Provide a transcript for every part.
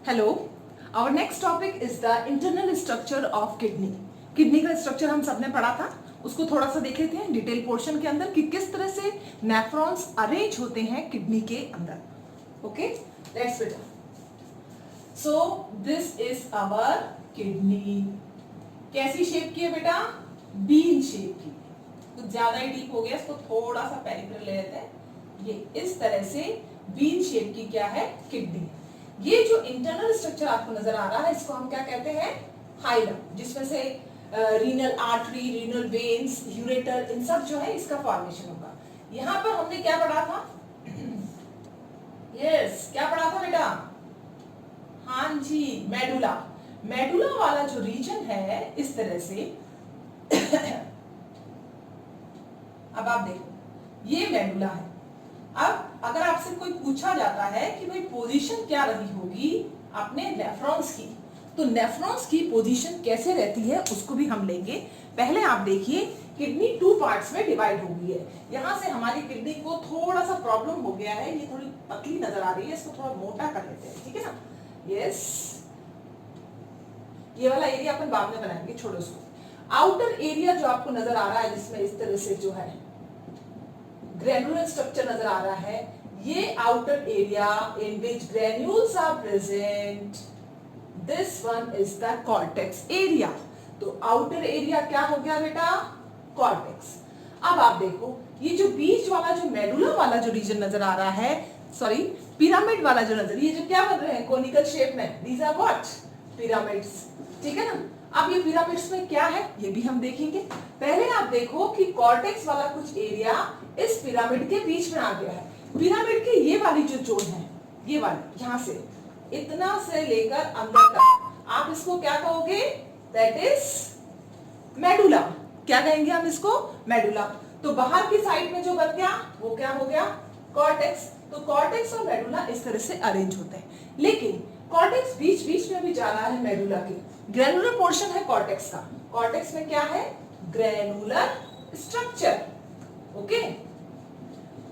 Hello, our next topic is the internal structure of kidney. Kidney का structure हम सबने पढ़ा था, उसको थोड़ा सा देख लेते हैं डिटेल पोर्शन के अंदर कि किस तरह से नेफ्रॉन्स अरेंज होते हैं किडनी के अंदर। ओके, लेट्स बेटा। So this is our kidney. कैसी शेप की है बेटा? बीन शेप की। कुछ ज्यादा ही डीप हो गया, इसको थोड़ा सा पेरिफेरल ले लेते हैं। ये इस तरह से बीन शेप की क्या है? किडनी। ये जो इंटरनल स्ट्रक्चर आपको नजर आ रहा है, इसको हम क्या कहते हैं? हाइलम, जिसमें से renal artery, renal veins, ureter, इन सब जो है इसका फॉर्मेशन होगा। यहाँ पर हमने क्या पढ़ा था? यस, क्या पढ़ा था बेटा? हाँ जी, मेडुला। मेडुला वाला जो रीजन है इस तरह से अब आप देखो, ये मेडुला है। अब अगर आपसे कोई पूछा जाता है कि भाई पोजीशन क्या रही होगी अपने नेफ्रॉन्स की, तो नेफ्रॉन्स की पोजीशन कैसे रहती है उसको भी हम लेंगे। पहले आप देखिए, किडनी 2 पार्ट्स में डिवाइड हो गई है। यहां से हमारी किडनी को थोड़ा सा प्रॉब्लम हो गया है, ये थोड़ी पतली नजर आ रही है, इसको थोड़ा मोटा कर लेते हैं, ठीक है ना? यस, ये वाला एरिया अपन बाद में बनाएंगे, छोड़ो उसको। आउटर एरिया जो आपको नजर आ रहा है, जिसमें इस तरह से जो है ग्रेनुलर स्ट्रक्चर नजर आ रहा है, ये outer area in which granules are present, this one is the cortex area. तो आउटर एरिया क्या हो गया बेटा? कॉर्टेक्स। अब आप देखो, ये जो बीच वाला जो मेडुला वाला जो रीजन नजर आ रहा है, सॉरी पिरामिड वाला जो नजर, ये जो क्या बन रहे हैं कोनिकल शेप में, दीज आर व्हाट? पिरामिड्स, ठीक है ना? अब ये पिरामिड्स में क्या है ये भी हम देखेंगे। पहले आप देखो कि कॉर्टेक्स वाला कुछ एरिया इस पिरामिड के बीच में आ गया है। पिरामिड के ये वाली जो जोन है, ये वाली यहां से इतना से लेकर अंदर तक, आप इसको क्या कहोगे? That is medulla. क्या कहेंगे हम इसको? मेडुला। तो बाहर की साइड में जो बन गया वो क्या हो गया? कॉर्टेक्स। तो कॉर्टेक्स और मेडुला इस तरह से अरेंज होते हैं, लेकिन कॉर्टेक्स बीच बीच में भी जा रहा है मेडुला के। ग्रेनुलर पोर्शन है कॉर्टेक्स का। कॉर्टेक्स में क्या है? Granular structure. ओके,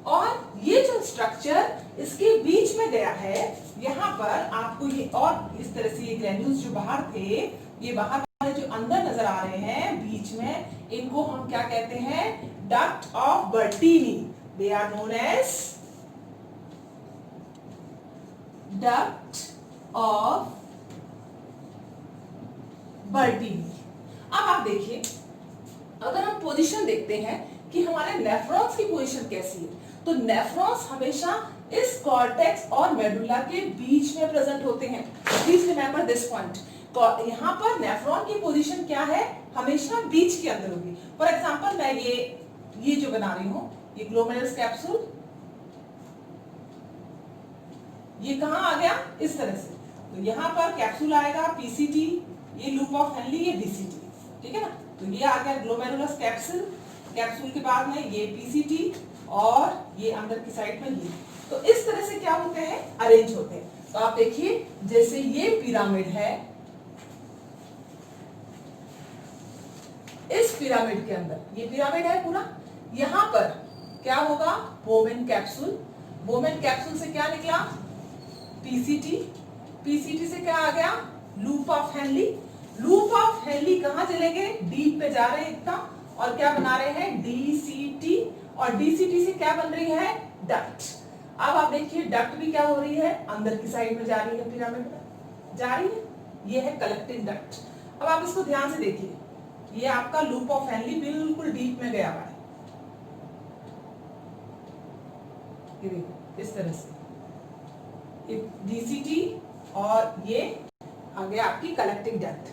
और ये जो स्ट्रक्चर इसके बीच में गया है, यहां पर आपको ये और इस तरह से ये ग्रेन्यूल्स जो बाहर थे, ये बाहर वाले जो अंदर नजर आ रहे हैं बीच में, इनको हम क्या कहते हैं? Duct of Bertini. They are known as duct of Bertini. अब आप देखिए, अगर हम पोजीशन देखते हैं कि हमारे नेफ्रॉन्स की पोजीशन कैसी है, तो नेफ्रॉन्स हमेशा इस कॉर्टेक्स और मेडुला के बीच में प्रेजेंट होते हैं। Please remember this point. यहाँ पर नेफ्रॉन की पोजीशन क्या है? हमेशा बीच के अंदर होगी। फॉर एग्जांपल, मैं ये जो बना रही हूं, ये ग्लोमेरुलस कैप्सूल, ये कहां आ गया? इस तरह से। तो यहाँ पर कैप्सूल आएगा, पीसीटी, ये लूप ऑफ हेनली, ये डीसीटी, ठीक है ना? तो ये आ गया ग्लोमेरुलस कैप्सूल। कैप्सूल के बाद में ये पीसीटी और ये अंदर की साइड में ये। तो इस तरह से क्या होते हैं? अरेंज होते हैं। तो आप देखिए, जैसे ये पिरामिड है, इस पिरामिड के अंदर ये पिरामिड है पूरा, यहां पर क्या होगा? Bowman capsule. बोमेन कैप्सूल से क्या निकला? पीसीटी। पीसीटी से क्या आ गया? Loop of Henley. Loop of Henley कहां चलेंगे? डीप पे जा रहे हैं एकदम, और क्या बना रहे हैं? डीसीटी। और डीसीटी से क्या बन रही है? डक्ट। अब आप देखिए, डक्ट भी क्या हो रही है? अंदर की साइड में जा रही है, पिरामिड में जा रही है। ये है कलेक्टिंग डक्ट। अब आप इसको ध्यान से देखिए, ये आपका लूप ऑफ हेनली बिल्कुल डीप में गया हुआ है, ये देखो इस तरह से डीसीटी, और ये आ गया आपकी कलेक्टिंग डक्ट।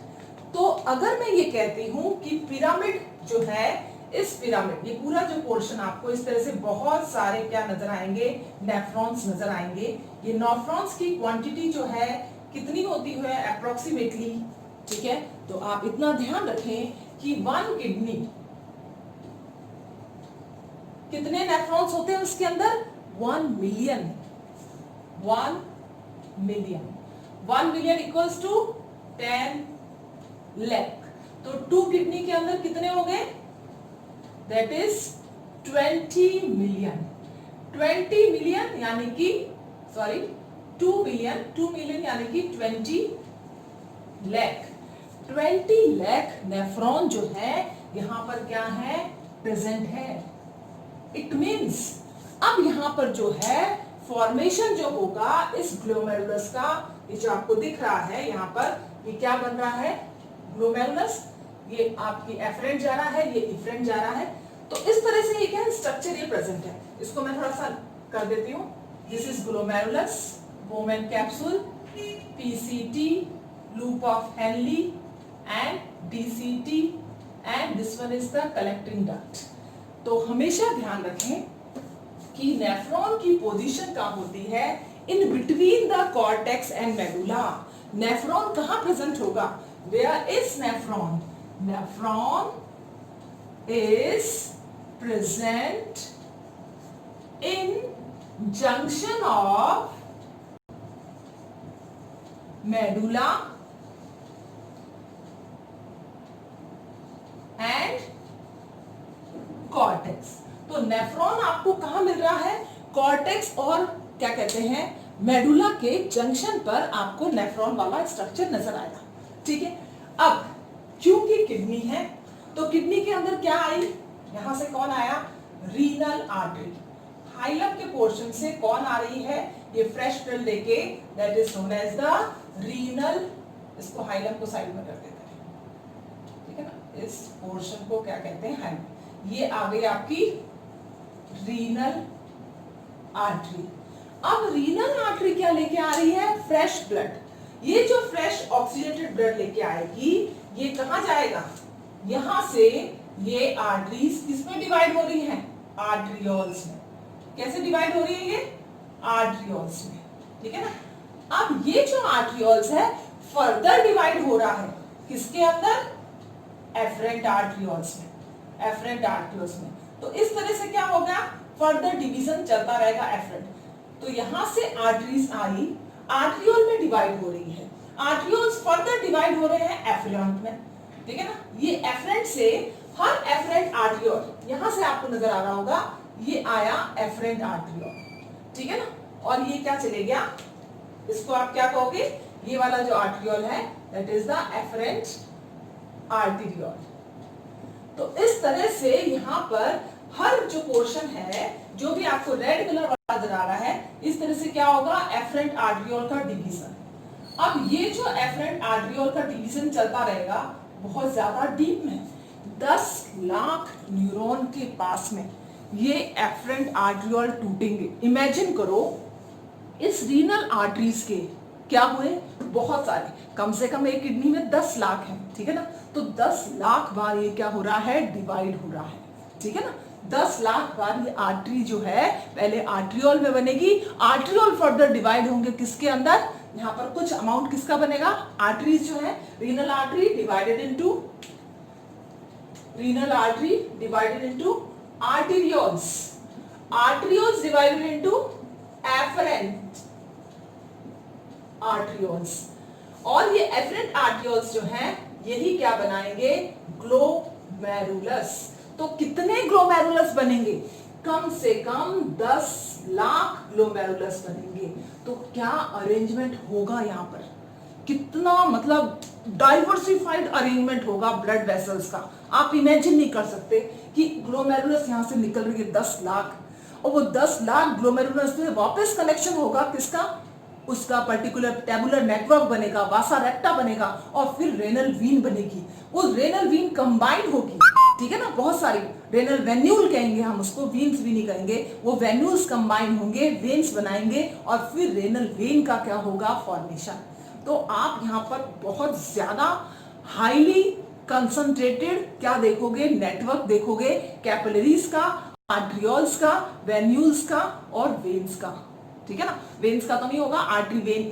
तो अगर मैं ये कहती हूं कि पिरामिड जो है, इस पिरामिड, ये पूरा जो पोर्शन आपको इस तरह से बहुत सारे क्या नजर आएंगे? नेफ्रॉन्स नजर आएंगे। ये नेफ्रॉन्स की क्वांटिटी जो है कितनी होती है अप्रोक्सीमेटली, ठीक है? तो आप इतना ध्यान रखें कि 1 किडनी कितने नेफ्रॉन्स होते हैं उसके अंदर? 1 million. 1 million. 1 million equals to 10 lakh. तो 2 किडनी के अंदर कितने हो गए? That is 20 million. 20 मिलियन यानी कि, सॉरी 2 मिलियन यानी कि 20 लाख 20 लाख नेफ्रॉन जो है यहां पर क्या है, प्रेजेंट है। इट मींस अब यहां पर जो है फॉर्मेशन जो होगा इस ग्लोमेरुलस का, ये जो आपको दिख रहा है यहां पर, ये क्या बन रहा है, ग्लोमेरुलस। ये आपकी एफरेंट जा रहा है, ये इफरेंट जा रहा है। तो इस तरह से ये क्या है, स्ट्रक्चर ये प्रेजेंट है। इसको मैं थोड़ा सा कर देती हूँ। This is glomerulus, Bowman capsule, PCT, loop of Henley and DCT and this one is the collecting duct. तो हमेशा ध्यान रखें कि नेफ्रॉन की पोजीशन कहां होती है, in between the cortex and medulla. Nephron कहां प्रेजेंट होगा, where is nephron, nephron is present in junction of medulla and cortex। तो नेफ्रॉन आपको कहां मिल रहा है, कॉर्टेक्स और क्या कहते हैं मेडुला के जंक्शन पर आपको नेफ्रॉन वाला स्ट्रक्चर नजर आएगा। ठीक है, अब क्योंकि किडनी है तो किडनी के अंदर क्या आई, यहां से कौन आया, रीनल आर्टरी। हाइलम के पोर्शन से कौन आ रही है, ये फ्रेश ब्लड लेके, that is known as the renal. इसको हाइलम को साइड में कर देते हैं, ठीक है ना, इस पोर्शन को क्या कहते हैं, हाइलम। ये आ गई आपकी रीनल आर्टरी। अब रीनल आर्टरी क्या लेके आ रही है, फ्रेश ब्लड। ये जो फ्रेश ऑक्सीडेटेड ब्लड लेके आएगी, ये कहां जाएगा, यहां से ये आर्टरीज किसमें डिवाइड हो रही हैं, आर्टरियोल्स में। कैसे डिवाइड हो रही है, ये आर्टरियोल्स में, ठीक है ना। अब ये जो आर्टरियोल्स है फर्दर डिवाइड हो रहा है किसके अंदर, एफरेंट आर्टरियोल्स में, एफरेंट आर्टरियोल्स में। तो इस तरह से क्या होगा, फर्दर डिवीजन चलता रहेगा एफरेंट। तो यहां से आर्टरीज आई, आर्टरियोल में डिवाइड हो रही है, आर्टरियोल्स फर्दर डिवाइड हो रहे हैं एफरेंट में, ठीक है ना। ये एफरेंट से हर एफरेंट आर्टरियोल, यहां से आपको नजर आ रहा होगा, ये आया एफरेंट आर्टरियोल, ठीक है ना। और ये क्या चले गया, इसको आप क्या कहोगे, ये वाला जो आर्टरियोल है that is the efferent arteriole. तो इस तरह से यहां पर हर जो पोर्शन है, जो भी आपको रेड कलर वाला नजर आ रहा है, इस तरह से क्या होगा, एफरेंट आर्टरियोल का डिवीजन। अब ये जो एफरेंट आर्टरियोल का डिवीजन चलता रहेगा बहुत ज्यादा डीप में, 10 लाख न्यूरॉन के पास में ये एफरेंट आर्टरियोल टूटेंगे। इमेजिन करो, इस रीनल आर्टरीज के क्या हुए, बहुत सारे, कम से कम एक किडनी में 10 लाख है, ठीक है ना। तो 10 लाख बार ये क्या हो रहा है, डिवाइड हो रहा है, ठीक है ना। 10 लाख बार ये आर्टरी जो है पहले आर्टरियोल में बनेगी, आर्टरियोल फर्दर डिवाइड होंगे किसके अंदर, यहाँ पर कुछ अमाउंट किसका बनेगा, आर्टरीज जो है, renal artery divided into, renal artery divided into arterioles, arterioles divided into efferent arterioles. और ये एफरेंट आर्टेरियोल्स जो हैं यही क्या बनाएंगे, ग्लोमेरुलस। तो कितने ग्लोमेरुलस बनेंगे, कम से कम 10 लाख ग्लोमेरुलस बनेंगे। तो क्या अरेंजमेंट होगा यहाँ पर, कितना मतलब डाइवर्सिफाइड अरेंजमेंट होगा ब्लड वेसल्स का। आप इमेजिन नहीं कर सकते कि ग्लोमेरुलस यहाँ से निकल रही है 10 लाख, और वो 10 लाख ग्लोमेरुलस में वापस कनेक्शन होगा किसका, उसका पर्टिकुलर टेबुलर नेटवर्क बनेगा, वासा रेक्टा बनेगा, और फिर रेनल वीन बनेगी। वो रेनल वीन कंबाइंड होगी, ठीक है ना, बहुत सारी रेनल वेन्यूल कहेंगे हम उसको, वीन्स भी नहीं कहेंगे, वो वेन्यूल्स कंबाइन होंगे, वेन्स बनाएंगे, और फिर रेनल वेन का क्या होगा, फॉर्मेशन। तो आप यहाँ पर बहुत ज्यादा हाईली कंसंट्रेटेड क्या देखोगे, नेटवर्क देखोगे, कैपिलरीज का, आर्टरियोल्स का, वेन्यूल्स का और वेन्स का, ठीक है ना। वेन्स का तो नहीं होगा, आर्टरी वेन,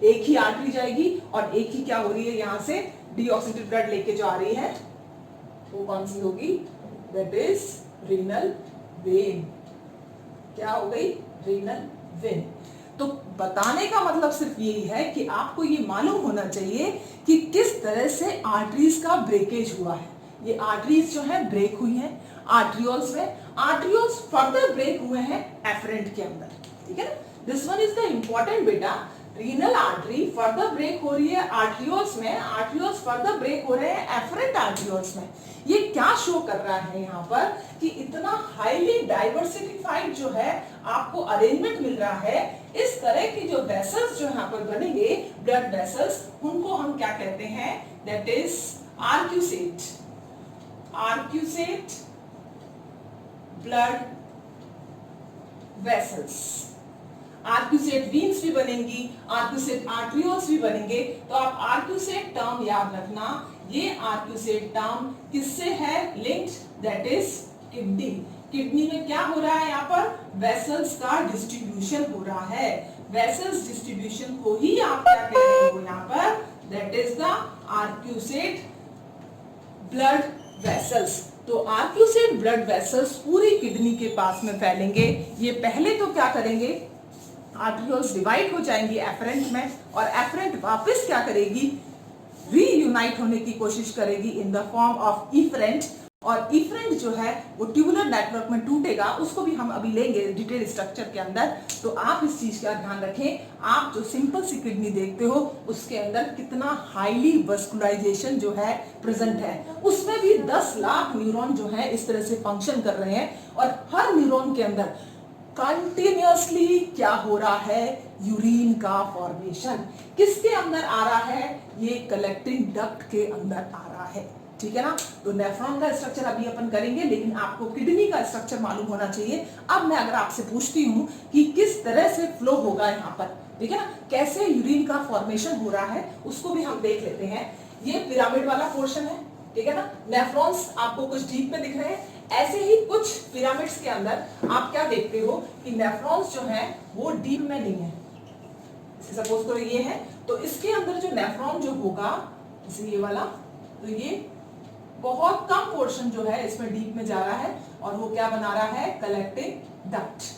एक ही आर्टरी जाएगी और एक ही क्या हो रही है, यहां से डीऑक्सीडेटेड ब्लड लेके जो आ रही है वो कौन सी होगी, दैट इज रीनल वेन। क्या हो गई, रीनल वेन। तो बताने का मतलब सिर्फ यही है कि आपको ये मालूम होना चाहिए कि किस तरह से आर्टरीज का ब्रेकेज हुआ है। ये आर्टरीज जो है ब्रेक हुई हैं आर्टरियोल्स में, आर्टरियोल्स फर्दर ब्रेक हुए हैं एफरेंट के अंदर, ठीक है ना। This one is the important बेटा। रीनल आर्टरी फर्दर ब्रेक हो रही है आर्टरियोल्स में, आर्टरियोल्स फर्दर ब्रेक हो रहे हैं एफरेंट आर्टरियोल्स में। ये क्या शो कर रहा है यहाँ पर कि इतना हाईली डाइवर्सिफाइड जो है आपको अरेंजमेंट मिल रहा है। इस तरह की जो वेसल्स जो यहाँ पर बनेंगे ब्लड वेसल्स, उनको हम क्या कहते हैं, that is arcuate, arcuate blood vessels. Arcuate veins भी बनेंगी, आर्क्यूसेट आर्टरियोल्स भी बनेंगे। तो आप आर्क्यूसेट टर्म याद रखना, ये आर्क्यूसेट टर्म किससे है linked, that is kidney. Kidney में क्या हो रहा है, यहाँ पर वेसल्स का डिस्ट्रीब्यूशन हो रहा है। वेसल्स डिस्ट्रीब्यूशन को ही आप क्या कह रहे हो यहाँ पर, that is the arcuate blood vessels. तो आर्क्यूसेट ब्लड वेसल्स पूरी किडनी के पास में फैलेंगे। ये पहले तो क्या करेंगे, आर्टरियोल्स डिवाइड हो जाएंगी एफरेंट में, और एफरेंट वापस क्या करेगी, रीयूनाइट होने की कोशिश करेगी in the form of efferent. और इफरेंट जो है वो ट्यूबुलर नेटवर्क में टूटेगा, उसको भी हम अभी लेंगे डिटेल स्ट्रक्चर के अंदर। तो आप इस चीज का ध्यान रखें, आप जो सिंपल सी किडनी देखते हो उसके अंदर कितना हाईली वस्कुलाइजेशन जो है प्रेजेंट है। उसमें भी 10 लाख न्यूरॉन जो है इस तरह से फंक्शन कर रहे हैं, और हर न्यूरॉन के अंदर कंटिन्यूअसली क्या हो रहा है, यूरिन का फॉर्मेशन। किसके अंदर आ रहा है, ये कलेक्टिंग डक्ट के अंदर आ रहा है, ठीक है ना। तो नेफ्रॉन का स्ट्रक्चर अभी अपन करेंगे, लेकिन आपको किडनी का स्ट्रक्चर मालूम होना चाहिए। अब मैं अगर आपसे पूछती हूँ कि किस तरह से फ्लो होगा यहाँ पर, ठीक है ना, कैसे यूरिन का फॉर्मेशन हो रहा है, उसको भी हम देख लेते हैं। ये पिरामिड वाला पोर्शन है, ठीक है ना। नेफ्रॉन्स आपको कुछ डीप में दिख रहे हैं। ऐसे ही कुछ पिरामिड्स के अंदर आप क्या देखते हो कि नेफ्रॉन्स जो है वो डीप में नहीं है। सपोज करो ये है, तो इसके अंदर जो नेफ्रॉन जो होगा, जैसे ये वाला, तो ये बहुत कम पोर्शन जो है इसमें डीप में जा रहा है, और वो क्या बना रहा है, कलेक्टिंग डक्ट,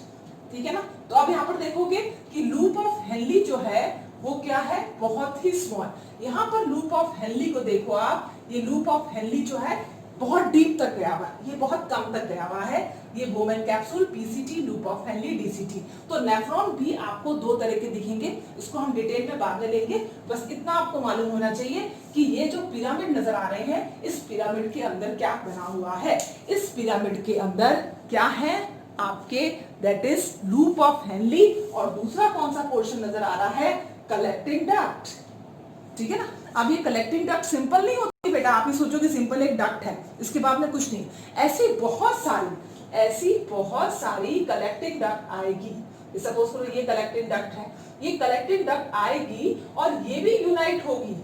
ठीक है ना। तो अब यहाँ पर देखोगे कि लूप ऑफ हेनली जो है वो क्या है, बहुत ही स्मॉल। यहाँ पर लूप ऑफ हेनली को देखो आप, ये लूप ऑफ हेनली जो है बहुत डीप तक गया हुआ है, ये बहुत कम तक गया हुआ है। ये Bowman capsule, PCT, loop of Henley, DCT. तो नेफ्रॉन भी आपको दो तरह के दिखेंगे, इसको हम डिटेल में बाद में लेंगे। बस इतना आपको मालूम होना चाहिए कि ये जो पिरामिड नजर आ रहे हैं, इस पिरामिड के अंदर क्या बना हुआ है। इस पिरामिड के अंदर क्या है आपके, that is loop of Henley, और दूसरा कौन सा पोर्शन नजर आ रहा है, कलेक्टिंग डक्ट, ठीक है ना। अब ये कलेक्टिंग डक्ट सिंपल नहीं होती बेटा, आप ही सोचो कि सिंपल एक डक्ट है, इसके बाद में कुछ नहीं। ऐसी बहुत सारी कलेक्टिंग डक्ट आएगी। सपोज करो ये कलेक्टिंग डक्ट है, ये कलेक्टिंग डक्ट आएगी और ये भी यूनाइट होगी।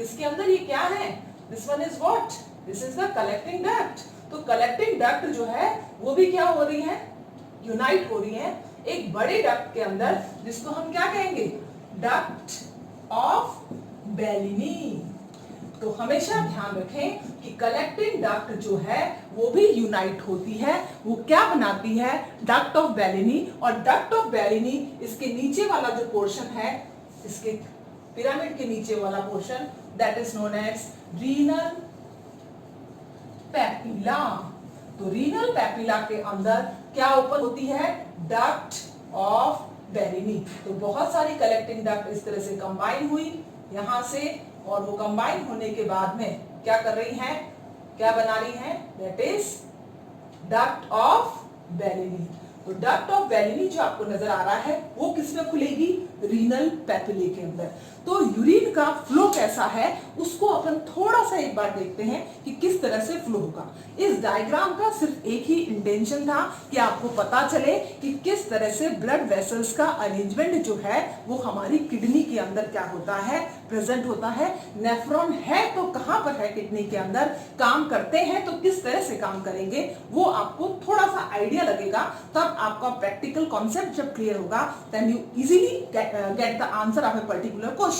इसके अंदर ये क्या है, this one is what, this is the collecting duct. तो कलेक्टिंग डक्ट जो है वो भी क्या हो रही है, यूनाइट हो रही है एक बड़े डक्ट के अंदर, जिसको हम क्या कहेंगे, डक्ट ऑफ बेलिनी। तो हमेशा ध्यान रखें कि कलेक्टिंग डक्ट जो है वो भी यूनाइट होती है, वो क्या बनाती है, डक्ट ऑफ बेलिनी। और डक्ट ऑफ बेलिनी, इसके नीचे वाला जो पोर्शन है, इसके पिरामिड के नीचे वाला portion, that is known as renal papilla. तो रीनल पैपिला के अंदर क्या ओपन होती है, डक्ट ऑफ बेलिनी। तो बहुत सारी कलेक्टिंग डक्ट इस तरह से कंबाइन हुई यहां से, और वो कंबाइन होने के बाद में क्या कर रही हैं, क्या बना रही हैं, that is duct of Bellini. तो डक्ट ऑफ बेलिनी जो आपको नजर आ रहा है वो किसमें खुलेगी, रीनल पैपिले के अंदर। तो यूरिन का फ्लो कैसा है उसको अपन थोड़ा सा एक बार देखते हैं कि किस तरह से फ्लो होगा। इस डायग्राम का सिर्फ एक ही इंटेंशन था कि आपको पता चले कि किस तरह से ब्लड वेसल्स का अरेंजमेंट जो है वो हमारी किडनी के अंदर क्या होता है, प्रेजेंट होता है। नेफ्रॉन है तो कहां पर है किडनी के अंदर, काम करते हैं तो किस तरह से काम करेंगे, वो आपको थोड़ा सा आइडिया लगेगा। तब आपका प्रैक्टिकल कॉन्सेप्ट जब क्लियर होगा, then you easily get the answer of a particular question.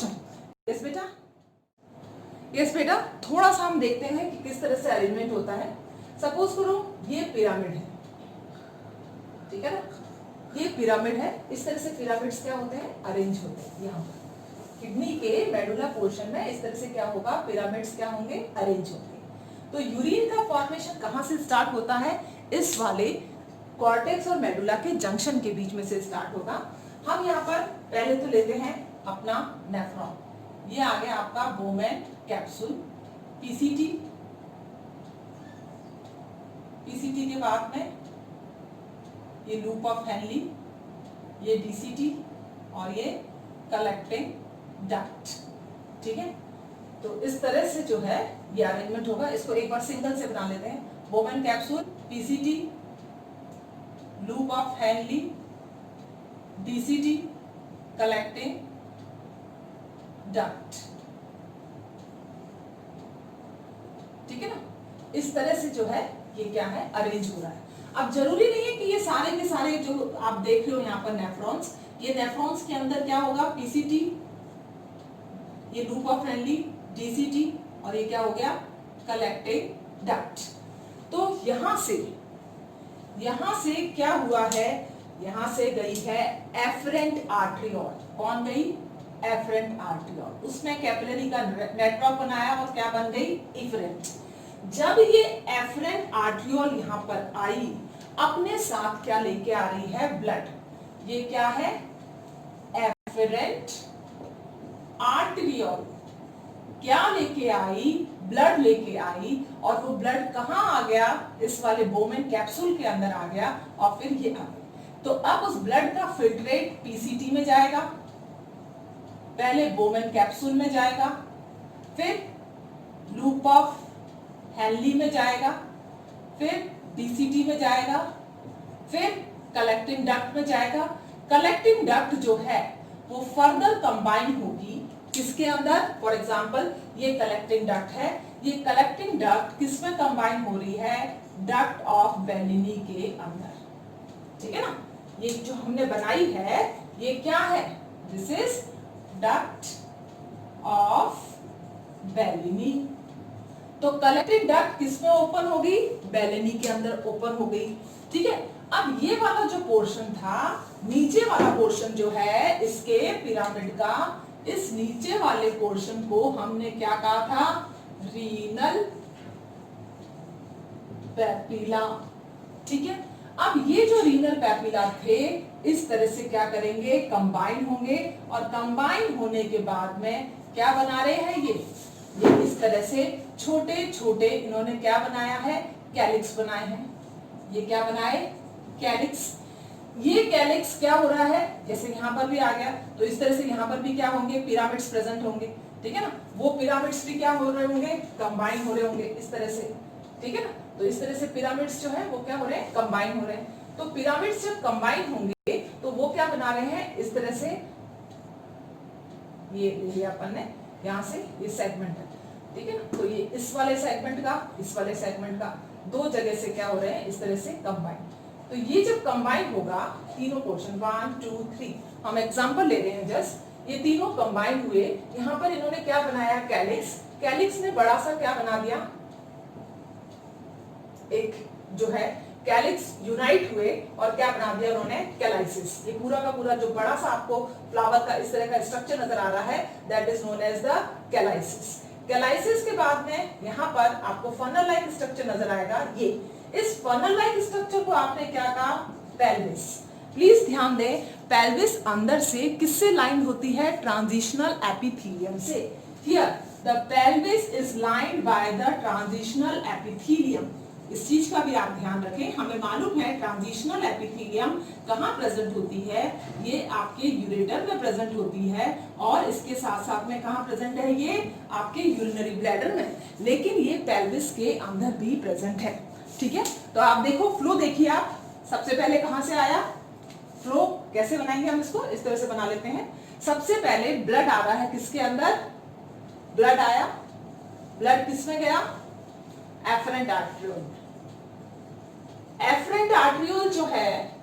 Yes बेटा, यस बेटा, थोड़ा सा हम देखते हैं कि किस तरह से अरेंजमेंट होता है। सपोज करो ये पिरामिड है, ठीक है ना, ये पिरामिड है। इस तरह से पिरामिड्स क्या होते हैं, अरेंज होते हैं। यहाँ पर किडनी के मेडुला पोर्शन में इस तरह से क्या होगा, पिरामिड्स क्या होंगे, अरेंज होंगे। तो यूरिन का फॉर्मेशन कहां से स्टार्ट होता है, इस वाले कॉर्टेक्स और मेडुला के जंक्शन के बीच में से स्टार्ट होगा। हम यहाँ पर पहले तो लेते हैं अपना नेफ्रॉन, ये आ गया आपका बोमेन कैप्सूल, पीसीटी, पीसीटी के बाद में ये लूप ऑफ हेनली, ये डीसीटी और ये कलेक्टिंग डक्ट। ठीक है, तो इस तरह से जो है ये अरेंजमेंट होगा। इसको एक बार सिंगल से बना लेते हैं, Bowman capsule, PCT, loop of Henley, DCT, collecting duct. ठीक है ना, इस तरह से जो है ये क्या है अरेंज हो रहा है। अब जरूरी नहीं है कि ये सारे के सारे जो आप देख रहे हो यहाँ पर नेफ्रॉन्स, ये नेफ्रॉन्स के अंदर क्या होगा, पीसीटी, ये लूप ऑफ हेनली, डीसीटी और ये क्या हो गया, कलेक्टिंग डक्ट। तो यहां से क्या हुआ है, यहां से गई है एफरेंट आर्टरियोल। कौन गई, एफरेंट आर्टरियोल, उसने कैपिलरी का नेटवर्क बनाया और क्या बन गई, इफरेंट। जब ये एफरेंट आर्टरियोल यहां पर आई, अपने साथ क्या लेके आ रही है, ब्लड। ये क्या है, एफरेंट आर्टरियोल क्या लेके आई, ब्लड लेके आई, और वो ब्लड कहां आ गया, इस वाले बोमेन कैप्सूल के अंदर आ गया और फिर ये आ गया। तो अब उस ब्लड का फिल्ट्रेट पीसीटी में जाएगा, पहले बोमेन कैप्सूल में जाएगा, फिर लूप ऑफ हेनली में जाएगा, फिर डीसीटी में जाएगा, फिर कलेक्टिंग डक्ट में जाएगा। कलेक्टिंग डक्ट जो है वो फर्दर कंबाइन होगी किसके अंदर, फॉर एग्जांपल ये कलेक्टिंग डक्ट है, ये कलेक्टिंग डक्ट किसमें कंबाइन हो रही है, डक्ट ऑफ बेलिनी के अंदर। ठीक है ना, ये जो हमने बनाई है ये क्या है, this is duct of Bellini. तो कलेक्टिंग डक्ट किसमें ओपन होगी, बेलिनी के अंदर ओपन हो गई। ठीक है, अब ये वाला जो पोर्शन था, नीचे वाला पोर्शन जो है इसके पिरामिड का, इस नीचे वाले पोर्शन को हमने क्या कहा था, रीनल पैपिला। ठीक है, अब ये जो रीनल पैपिला थे इस तरह से क्या करेंगे, कंबाइन होंगे, और कंबाइन होने के बाद में क्या बना रहे हैं, ये इस तरह से छोटे छोटे इन्होंने क्या बनाया है, कैलिक्स बनाए हैं। ये क्या बनाए, कैलिक्स। ये कैलिक्स क्या हो रहा है, जैसे यहाँ पर भी आ गया, तो इस तरह से यहाँ पर भी क्या होंगे, पिरामिड्स प्रेजेंट होंगे। ठीक है ना, वो पिरामिड्स भी क्या हो रहे होंगे, कंबाइन हो रहे होंगे इस तरह से। ठीक है ना, तो इस तरह से पिरामिड्स जो है वो क्या हो रहे हैं, कंबाइन हो रहे हैं। तो पिरामिड्स जब कंबाइन होंगे तो वो क्या बना रहे हैं, इस तरह से, ये लिया अपन ने यहाँ से, ये सेगमेंट है। ठीक है ना, तो ये इस वाले सेगमेंट का, इस वाले सेगमेंट का, दो जगह से क्या हो रहे हैं, इस तरह से कंबाइन। तो ये जब कंबाइन होगा, तीनों पोर्शन 1 2 3, हम एग्जांपल ले रहे हैं जस्ट, ये तीनों कंबाइन हुए। यहाँ पर इन्होंने क्या बनाया, कैलिक्स। कैलिक्स ने बड़ा सा क्या बना दिया, एक जो है कैलिक्स यूनाइट हुए और क्या बना दिया उन्होंने, कैलाइसिस। ये पूरा का पूरा जो बड़ा सा आपको फ्लावर का इस तरह का स्ट्रक्चर नजर आ रहा है, that is known as the calyces. Calyces के बाद में यहाँ पर आपको फनल लाइक स्ट्रक्चर नजर आएगा। ये इस फनल लाइक स्ट्रक्चर को आपने क्या कहा, पेल्विस। प्लीज ध्यान दें, पेल्विस अंदर से किससे लाइन होती है, ट्रांजिशनल एपिथेलियम से। Here the pelvis is lined by the transitional epithelium. इस चीज का भी आप ध्यान रखें, हमें मालूम है ट्रांजिशनल एपिथेलियम कहाँ प्रेजेंट होती है, ये आपके यूरेटर में प्रेजेंट होती है, और इसके साथ साथ में कहाँ प्रेजेंट है, ये आपके यूरिनरी ब्लैडर में, लेकिन ये पेल्विस के अंदर भी प्रेजेंट है। ठीक है, तो आप देखो फ्लो देखिए, आप सबसे पहले कहां से आया, फ्लो कैसे बनाएंगे हम इसको, इस तरह से बना लेते हैं। सबसे पहले ब्लड आ रहा है किसके अंदर, ब्लड आया, ब्लड किसमें गया, एफरेंट आर्टरियोल। एफरेंट आर्टरियोल जो है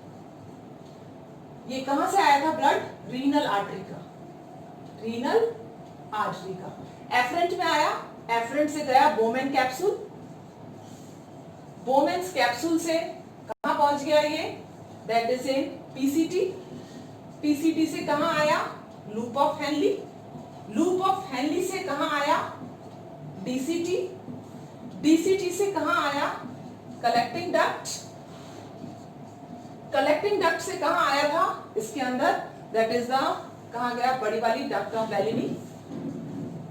ये कहां से आया था ब्लड, रीनल आर्टरी का, रीनल आर्टरी का एफरेंट में आया, एफरेंट से गया बोमेन कैप्सूल, बोमेन्स कैप्सूल से कहां पहुंच गया ये, that is in PCT, PCT से कहां आया, loop of Henley, loop of Henley से कहां आया, डीसीटी, डीसीटी से कहां आया, कलेक्टिंग डक्ट से कहां आया था, इसके अंदर दैट इज द, कहाँ गया बड़ी वाली, डक्ट ऑफ बेलिनी,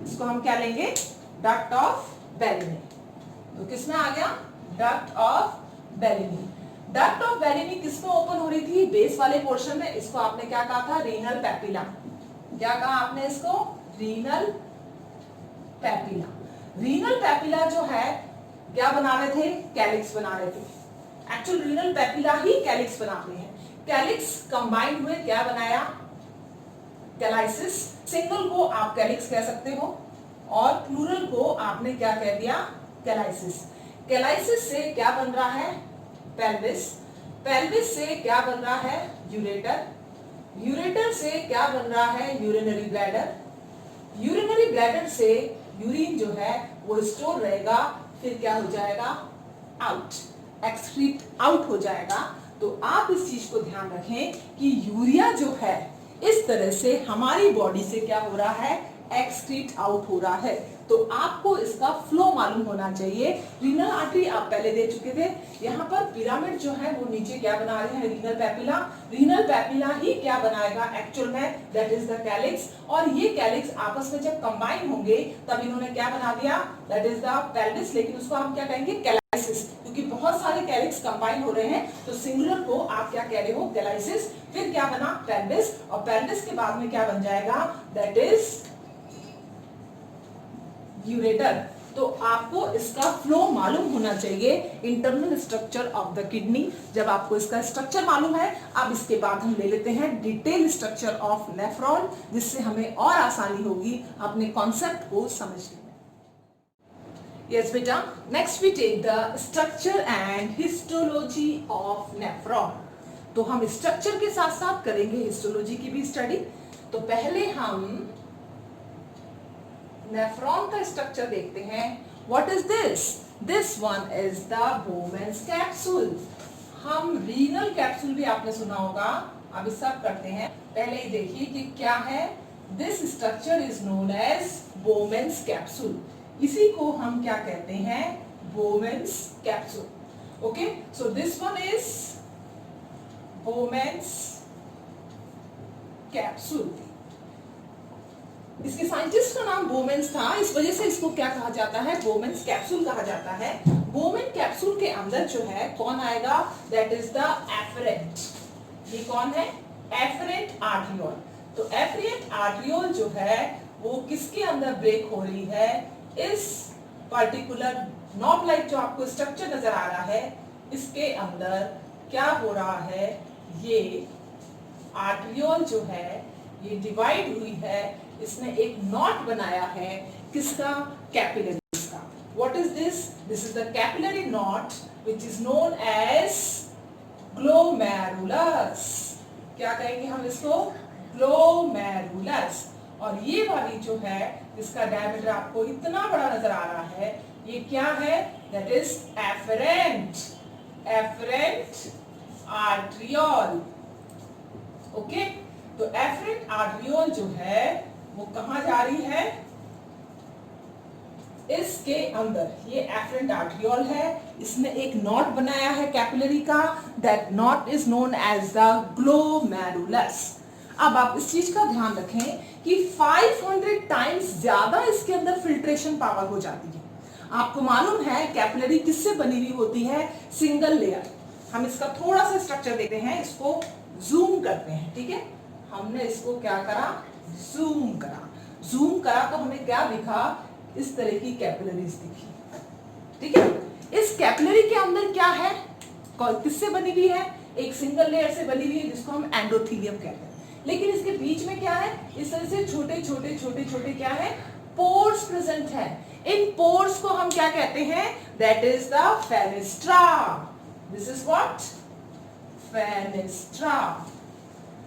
इसको हम क्या लेंगे, डक्ट ऑफ बेलिनी। तो किसमें आ गया, duct of Bellini. Duct of Bellini किसमें ओपन हो रही थी, बेस वाले पोर्शन में। इसको आपने क्या कहा था, रीनल पैपिला। क्या कहा आपने इसको, रीनल पैपिला। रीनल पैपिला जो है क्या बना रहे थे, कैलिक्स बना रहे थे। एक्चुअल रीनल पैपिला ही कैलिक्स बनाते हैं। कैलिक्स कंबाइन हुए क्या बनाया, कैलाइसिस। सिंगल को आप कैलिक्स कह सकते हो और प्लूरल को आपने क्या कह दिया, कैलाइसिस। कैलाइसिस से क्या बन रहा है, पेल्विस। पेल्विस से क्या बन रहा है, यूरेटर। यूरेटर से क्या बन रहा है, यूरिनरी ब्लैडर। यूरिनरी ब्लैडर से यूरिन जो है वो स्टोर रहेगा, फिर क्या हो जाएगा, आउट, एक्सक्रीट आउट हो जाएगा। तो आप इस चीज को ध्यान रखें कि यूरिया जो है इस तरह से हमारी बॉडी से क्या हो रहा है, एक्सक्रीट आउट हो रहा है। तो आपको इसका फ्लो मालूम होना चाहिए। रीनल आर्टरी आप पहले दे चुके थे। यहाँ पर पिरामिड जो है वो नीचे क्या बना रहे हैं, रीनल पैपिला। रीनल पैपिला ही क्या बनाएगा एक्चुअल में, दैट इज द कैलिक्स। और ये कैलिक्स आपस में जब कंबाइन होंगे तब इन्होंने क्या बना दिया, दैट इज द पेल्विस। लेकिन उसको हम क्या कहेंगे, कैलाइसिस, क्योंकि बहुत सारे कैलिक्स कंबाइन हो रहे हैं। तो सिंगुलर को आप क्या कह रहे हो, कैलाइसिस। फिर क्या बना, पेल्विस। और पेल्विस के बाद में क्या बन जाएगा, दैट इज यूरेटर। तो आपको इसका फ्लो मालूम होना चाहिए, internal structure of the kidney. जब आपको इसका स्ट्रक्चर मालूम है, अब इसके बाद हम ले लेते हैं डिटेल स्ट्रक्चर ऑफ नेफ्रॉन, जिससे हमें और आसानी होगी अपने कॉन्सेप्ट को समझने में। यस बेटा, next we take the structure and histology of nephron. तो हम स्ट्रक्चर के साथ साथ करेंगे हिस्टोलॉजी की भी स्टडी। तो पहले हम नेफ्रॉन का स्ट्रक्चर देखते हैं। What is this, this one is the Bowman's capsule. हम रीनल कैप्सूल भी आपने सुना होगा, अब इस सब करते हैं। पहले ही देखिए कि क्या है, this structure is known as Bowman's capsule. इसी को हम क्या कहते हैं, Bowman's capsule. Okay, so this one is Bowman's capsule. इसके साइंटिस्ट का नाम बोमेन्स था, इस वजह से इसको क्या कहा जाता है, बोमेन्स कैप्सूल कहा जाता है। बोमेन कैप्सूल के अंदर जो है कौन आएगा, दैट इज द एफरेंट। ये कौन है, एफरेंट आर्ट्रियोल। तो एफरेंट आर्ट्रियोल जो है वो किसके अंदर ब्रेक हो रही है, इस पर्टिकुलर नॉट लाइक जो आपको स्ट्रक्चर नजर आ रहा है, इसके अंदर क्या हो रहा है, ये आर्ट्रियोल जो है ये डिवाइड हुई है, इसने एक नॉट बनाया है, किसका, कैपिलरीज का। What is this, this is the capillary knot which is known as glomerulus. क्या कहेंगे हम इसको, ग्लोमेरुलस। और ये वाली जो है इसका डायमीटर आपको इतना बड़ा नजर आ रहा है, ये क्या है, that is efferent, efferent arteriole. Okay, तो एफरेंट आर्ट्रियोल जो है वो कहां जा रही है, इसके अंदर। ये एफरेंट आर्ट्रियोल है, इसने एक नॉट बनाया है कैपिलरी का, that knot is known as the glomerulus. अब आप इस चीज का ध्यान रखें कि 500 टाइम्स ज्यादा इसके अंदर फिल्ट्रेशन पावर हो जाती है। आपको मालूम है कैपिलरी किससे बनी हुई होती है, सिंगल लेयर। हम इसका थोड़ा सा स्ट्रक्चर देखते हैं, इसको जूम करते हैं। ठीक है, हमने इसको क्या करा, जूम करा। जूम करा तो हमें क्या दिखा, इस तरह की कैपिलरीज दिखी। ठीक है, इस कैपिलरी के अंदर क्या है, किससे बनी हुई है, एक सिंगल लेयर से बनी हुई है जिसको हम एंडोथेलियम कहते हैं। लेकिन इसके बीच में क्या है, इस तरह से छोटे छोटे छोटे छोटे क्या है, पोर्स प्रेजेंट है। इन पोर्स को हम क्या कहते हैं, that is the fenestra. This is what, fenestra.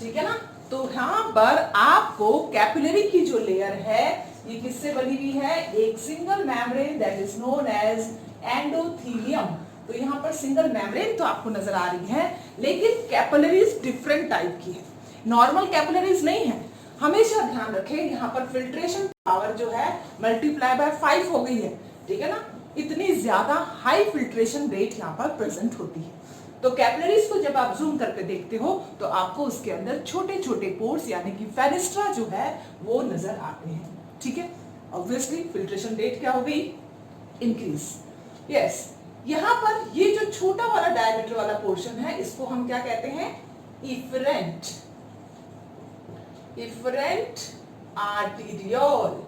ठीक है ना। तो यहाँ पर आपको कैपिलरी की जो लेयर है ये किससे बनी हुई है, एक single membrane that is known as endothelium. तो यहाँ पर सिंगल मेम्ब्रेन तो आपको नजर आ रही है, लेकिन कैपिलरीज डिफरेंट टाइप की है, नॉर्मल कैपिलरीज नहीं है। हमेशा ध्यान रखें, यहाँ पर फिल्ट्रेशन पावर जो है मल्टीप्लाई बाय 5 हो गई है। ठीक है ना, इतनी ज्यादा हाई फिल्ट्रेशन रेट यहाँ पर प्रेजेंट होती है। तो कैपिलरीज को जब आप जूम करके देखते हो तो आपको उसके अंदर छोटे छोटे पोर्स यानी कि फेनेस्ट्रा जो है वो नजर आते हैं, ठीक है। ऑब्वियसली फिल्ट्रेशन रेट क्या हो गई, इंक्रीज। यस, यहां पर ये जो छोटा वाला डायमीटर वाला पोर्शन है इसको हम क्या कहते हैं, इफरेंट, इफरेंट आर्टीरियोल।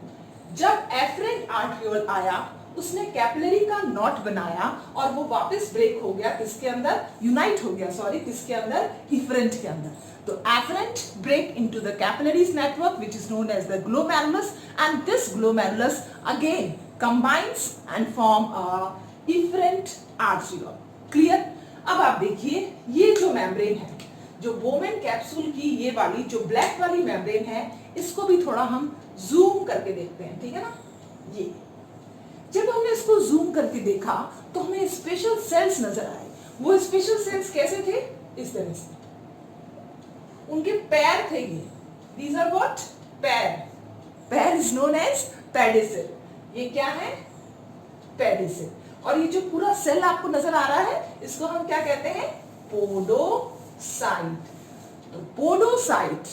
जब एफरेंट आर्टीरियोल आया उसने कैपिलरी का नॉट बनाया और वो वापस ब्रेक हो गया किसके अंदर, यूनाइट हो गया, सॉरी, किसके अंदर, इफरेंट के अंदर। तो afferent break into the capillaries network which is known as the glomerulus, and this glomerulus again combines and form a efferent arteriole. Clear? अब आप देखिए ये जो मेम्ब्रेन है, जो बोमेन कैप्सूल की ये वाली जो ब्लैक वाली मेम्ब्रेन है, इसको भी थोड़ा हम जूम करके देखते हैं, ठीक है ना। ये जब हमने इसको जूम करके देखा तो हमें स्पेशल सेल्स नजर आए। वो स्पेशल सेल्स कैसे थे, इस तरह से, उनके पैर थे ये, these are what, पैर, पैर is known as pedicel। ये क्या है, पेडिसिल। और ये जो पूरा सेल आपको नजर आ रहा है इसको हम क्या कहते हैं, पोडोसाइट। तो पोडोसाइट,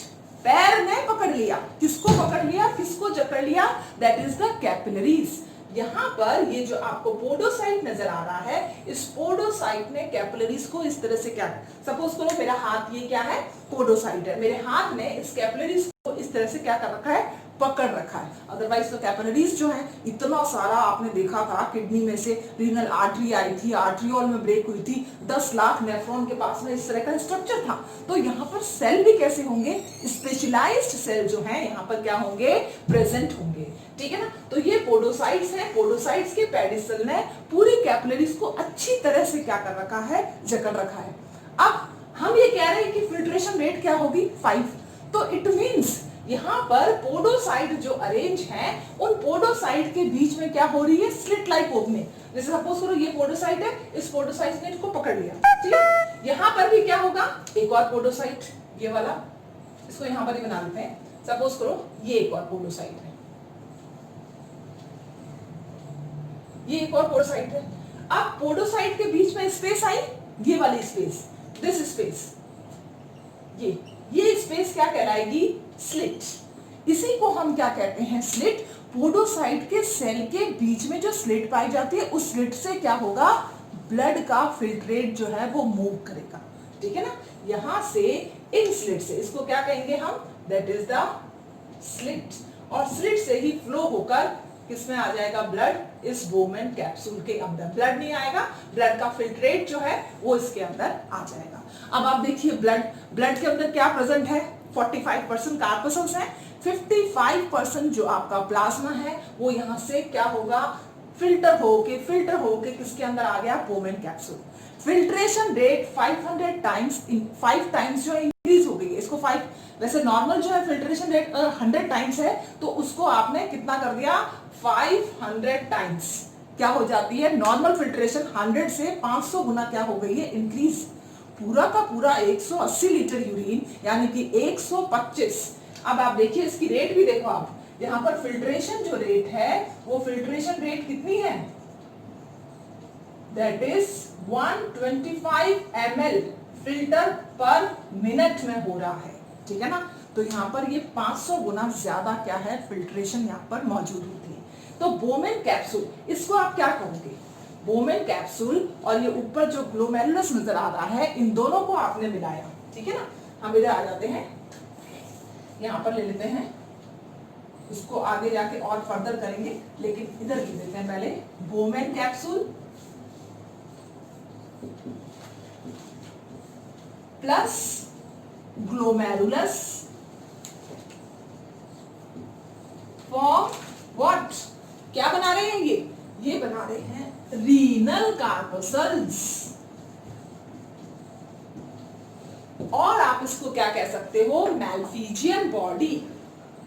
पैर ने पकड़ लिया, किसको पकड़ लिया, किसको जकड़ लिया, दैट इज द कैपिलरीज। यहां पर ये जो आपको पोडोसाइट नजर आ रहा है, इस पोडोसाइट ने कैपिलरीज को इस तरह से क्या, सपोज करो मेरा हाथ ये क्या है, पोडोसाइट है, मेरे हाथ ने इस कैपिलरीज को इस तरह से क्या कर रखा है, पकड़ रखा है। अदरवाइज तो कैपिलरीज जो है इतना सारा आपने देखा था, किडनी में से रीनल आर्टरी आई थी, आर्ट्रियोल में ब्रेक हुई थी, 10 लाख नेफ्रॉन के पास में इस तरह का स्ट्रक्चर था। तो यहाँ पर सेल भी कैसे होंगे, स्पेशलाइज्ड सेल जो है यहाँ पर क्या होंगे, प्रेजेंट होंगे, ठीक है ना। तो ये पोडोसाइट्स हैं, पोडोसाइट्स के पेडिसल ने पूरी कैपिलरीज को अच्छी तरह से क्या कर रखा है, जकड़ रखा है। अब हम ये कह रहे हैं कि फिल्ट्रेशन रेट क्या होगी, 5। तो इट मींस यहाँ पर पोडोसाइट जो अरेंज हैं, उन पोडोसाइट के बीच में क्या हो रही है, स्लिट लाइक ओपनिंग। जैसे सपोज करो ये पोडोसाइट है, इस पोडोसाइट ने इसको पकड़ लिया, ठीक है। यहाँ पर भी क्या होगा, एक और पोडोसाइट, ये वाला, इसको यहाँ पर ही बना लेते हैं। सपोज करो ये एक और पोडोसाइट है, ये एक और पोडोसाइट है। अब पोडोसाइट के बीच में स्पेस आई, ये वाली स्पेस, दिस स्पेस, ये स्पेस क्या कहलाएगी, स्लिट। इसी को हम क्या कहते हैं, स्लिट। पोडोसाइट के सेल के बीच में जो स्लिट पाई जाती है, उस स्लिट से क्या होगा, ब्लड का फिल्ट्रेट जो है वो मूव करेगा, ठीक है ना। यहां से इन स्लिट से, इसको क्या कहेंगे हम, दैट इज द स्लिट। और स्लिट से ही फ्लो होकर किसमें आ जाएगा, ब्लड, इस बोमेन कैप्सूल के अंदर। ब्लड नहीं आएगा, ब्लड का फिल्ट्रेट जो है वो इसके अंदर आ जाएगा। अब आप देखिए ब्लड के अंदर क्या प्रेजेंट है, 45% कार्पसल्स है, 55% जो आपका प्लाज्मा है वो यहां से क्या होगा, फिल्टर होके किसके अंदर आ गया, Bowman capsule. Filtration rate 500 times, 5 times जो इंक्रीज हो गई है। इसको 5, वैसे नॉर्मल जो है फिल्ट्रेशन रेट 100 टाइम्स है, तो उसको आपने कितना कर दिया, 500 टाइम्स क्या हो जाती है, नॉर्मल फिल्ट्रेशन 100 से 500 गुना क्या हो गई है, इंक्रीज। पूरा का पूरा 180 लीटर यूरिन यानी कि 125। अब आप देखिए इसकी रेट भी देखो आप, यहां पर फिल्ट्रेशन जो रेट है वो फिल्ट्रेशन रेट कितनी है, दैट इज 125 ml फिल्टर पर मिनट में हो रहा है, ठीक है ना। तो यहाँ पर ये 500 गुना ज्यादा क्या है, फिल्ट्रेशन यहाँ पर मौजूद होती है। तो बोमेन कैप्सूल, इसको आप क्या कहोगे, बोमेन कैप्सूल और ये ऊपर जो ग्लोमेरुलस नजर आ रहा है, इन दोनों को आपने मिलाया, ठीक है ना। हम इधर आ जाते हैं, यहां पर ले लेते हैं, इसको आगे जाके और फर्दर करेंगे, लेकिन इधर लिख देते हैं पहले, बोमेन capsule plus glomerulus for what, क्या बना रहे हैं ये बना रहे हैं रीनल कार्पसल्स। और आप इसको क्या कह सकते हो, मैल्फिजियन बॉडी।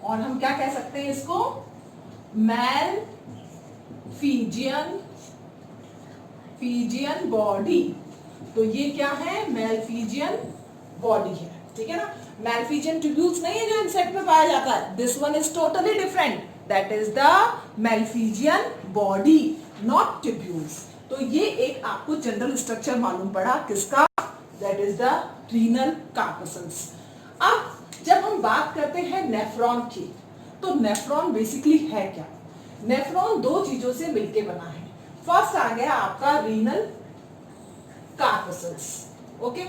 और हम क्या कह सकते हैं इसको, मैल्फिजियन बॉडी। तो ये क्या है, मैल्फिजियन बॉडी है, ठीक है ना। मैल्फिजियन ट्यूब्यूल्स नहीं है जो इंसेक्ट में पाया जाता है, this one is totally different, that is the Malpighian body, not tubules. तो ये एक आपको जनरल स्ट्रक्चर मालूम पड़ा किसका, that is the renal corpuscles. अब जब हम बात करते हैं नेफ्रॉन की, तो नेफ्रॉन बेसिकली है क्या? नेफ्रॉन दो चीजों से मिलके बना है। फर्स्ट आ गया आपका रीनल कार्पसल्स, ओके।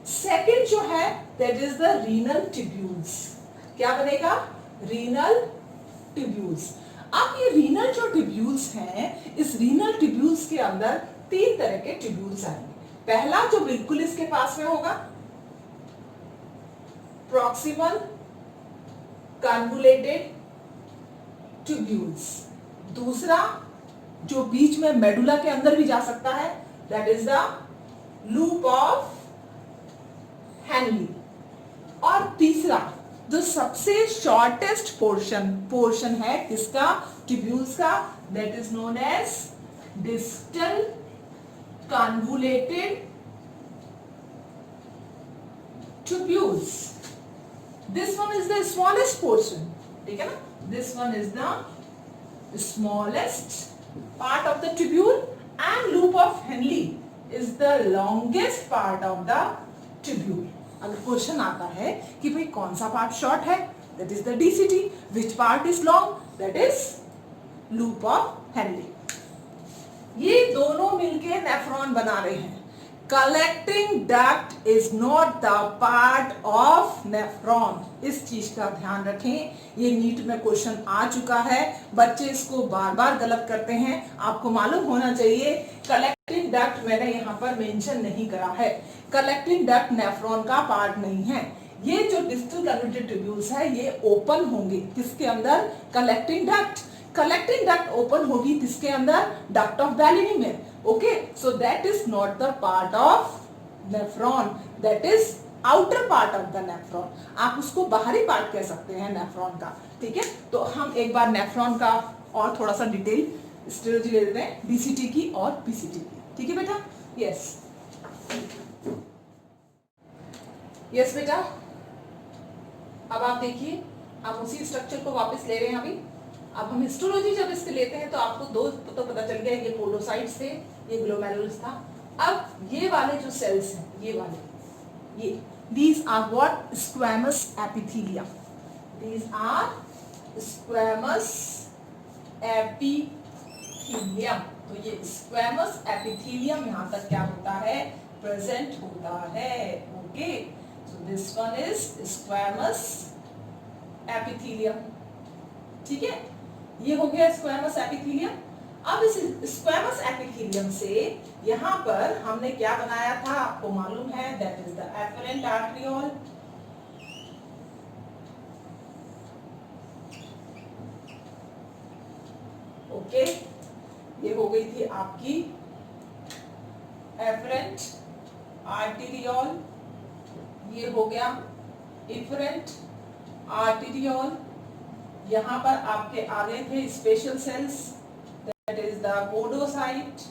सेकंड जो है that is the renal tubules. क्या बनेगा? Renal tubules. अब ये रीनल जो ट्यूब्यूल्स हैं, इस रीनल ट्यूब्यूल्स के अंदर तीन तरह के ट्यूब्यूल्स आएंगे। पहला जो बिल्कुल इसके पास में होगा, प्रॉक्सिमल कन्वोलेटेड ट्यूब्यूल्स। दूसरा जो बीच में मेडुला के अंदर भी जा सकता है, that is the loop of Henle. और तीसरा जो सबसे शॉर्टेस्ट पोर्शन है किसका, ट्यूब्यूल्स का, that is known as distal convoluted tubules. This one is the smallest portion, ठीक है ना, this one is the smallest part of the tubule and loop of Henle is the longest part of the tubule. अगर question आता है कि भाई कौन सा पार्ट शॉर्ट है, that is the DCT, which part is long, that is loop of Henle. ये दोनों मिलके नेफ्रॉन बना रहे हैं। Collecting duct is not the part of nephron. इस चीज का ध्यान रखें, ये नीट में क्वेश्चन आ चुका है, बच्चे इसको बार बार गलत करते हैं। आपको मालूम होना चाहिए कलेक्टिंग डक्ट मैंने यहाँ पर मेंशन नहीं करा है। कलेक्टिंग डक्ट नेफ्रॉन का पार्ट नहीं है। ये जो डिस्टल कन्वोलेटेड ट्यूब्यूल्स है ये ओपन होंगे किसके अंदर, collecting duct. Collecting duct open होगी किसके अंदर, डक्ट ऑफ बैलिनी में, okay. So that is not the part of nephron, that is outer part of the nephron. आप उसको बाहरी पार्ट कह सकते हैं नेफ्रॉन का, ठीक है। तो हम एक बार नेफ्रॉन का और थोड़ा सा डिटेल हिस्टोलॉजी ले लेते हैं, डीसीटी की और पीसीटी की, ठीक है बेटा। यस यस बेटा, अब आप देखिए हम उसी स्ट्रक्चर को वापस ले रहे हैं अभी। अब हम हिस्टोलॉजी जब इसके लेते हैं तो आपको दो तो पता चल गया, ये पोडोसाइट्स थे, ये ग्लोमेरुलस था। अब ये वाले जो सेल्स हैं, ये वाले, ये these are what squamous epithelium, these are squamous epithelium। तो ये squamous epithelium यहाँ तक क्या होता है, प्रेजेंट होता है, okay. so this one is squamous epithelium, ठीक है। ये हो गया स्क्वैमस एपिथेलियम। अब इस स्क्वैमस एपिथेलियम से यहाँ पर हमने क्या बनाया था आपको मालूम है, that is the efferent arteriole. Okay, ये हो गई थी आपकी एफरेंट आर्टरियोल, ये हो गया इफरेंट आर्टरियोल। यहाँ पर आपके आगे थे special cells, that is the podocyte.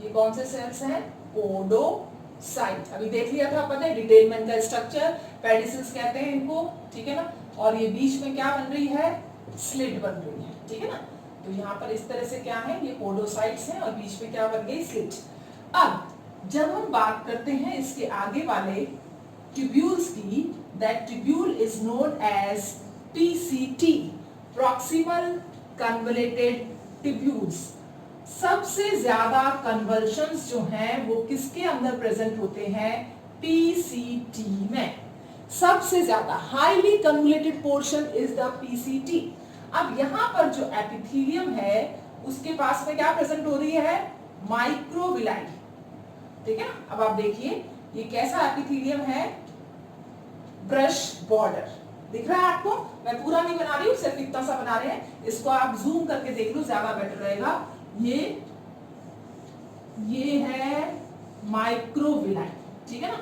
ये कौन से सेल्स हैं, पोडोसाइट। अभी देख लिया था अपन ने डिटेल में इनका स्ट्रक्चर, पेडिसिल्स कहते हैं इनको, ठीक है ना। और ये बीच में क्या बन रही है, स्लिट बन रही है, ठीक है ना। तो यहाँ पर इस तरह से क्या है, ये पोडोसाइट्स हैं और बीच में क्या बन गई, स्लिट। अब जब हम बात करते हैं इसके आगे वाले ट्यूब्यूल्स की, that tubule is known as PCT, proximal convoluted tubules. सबसे ज्यादा कन्वर्जन्स जो हैं वो किसके अंदर प्रेजेंट होते हैं, पीसीटी में। सबसे ज्यादा highly convoluted portion is the PCT. अब यहाँ पर जो एपिथेलियम है उसके पास में क्या प्रेजेंट हो रही है, माइक्रोविलाई, ठीक है। अब आप देखिए ये कैसा एपिथेलियम है, ब्रश बॉर्डर दिख रहा है आपको। मैं पूरा नहीं बना रही हूँ, सिर्फ इतना सा बना रहे हैं, इसको आप जूम करके देख लो, ज्यादा बेटर रहेगा। ये है माइक्रोविलाई, ठीक है ना।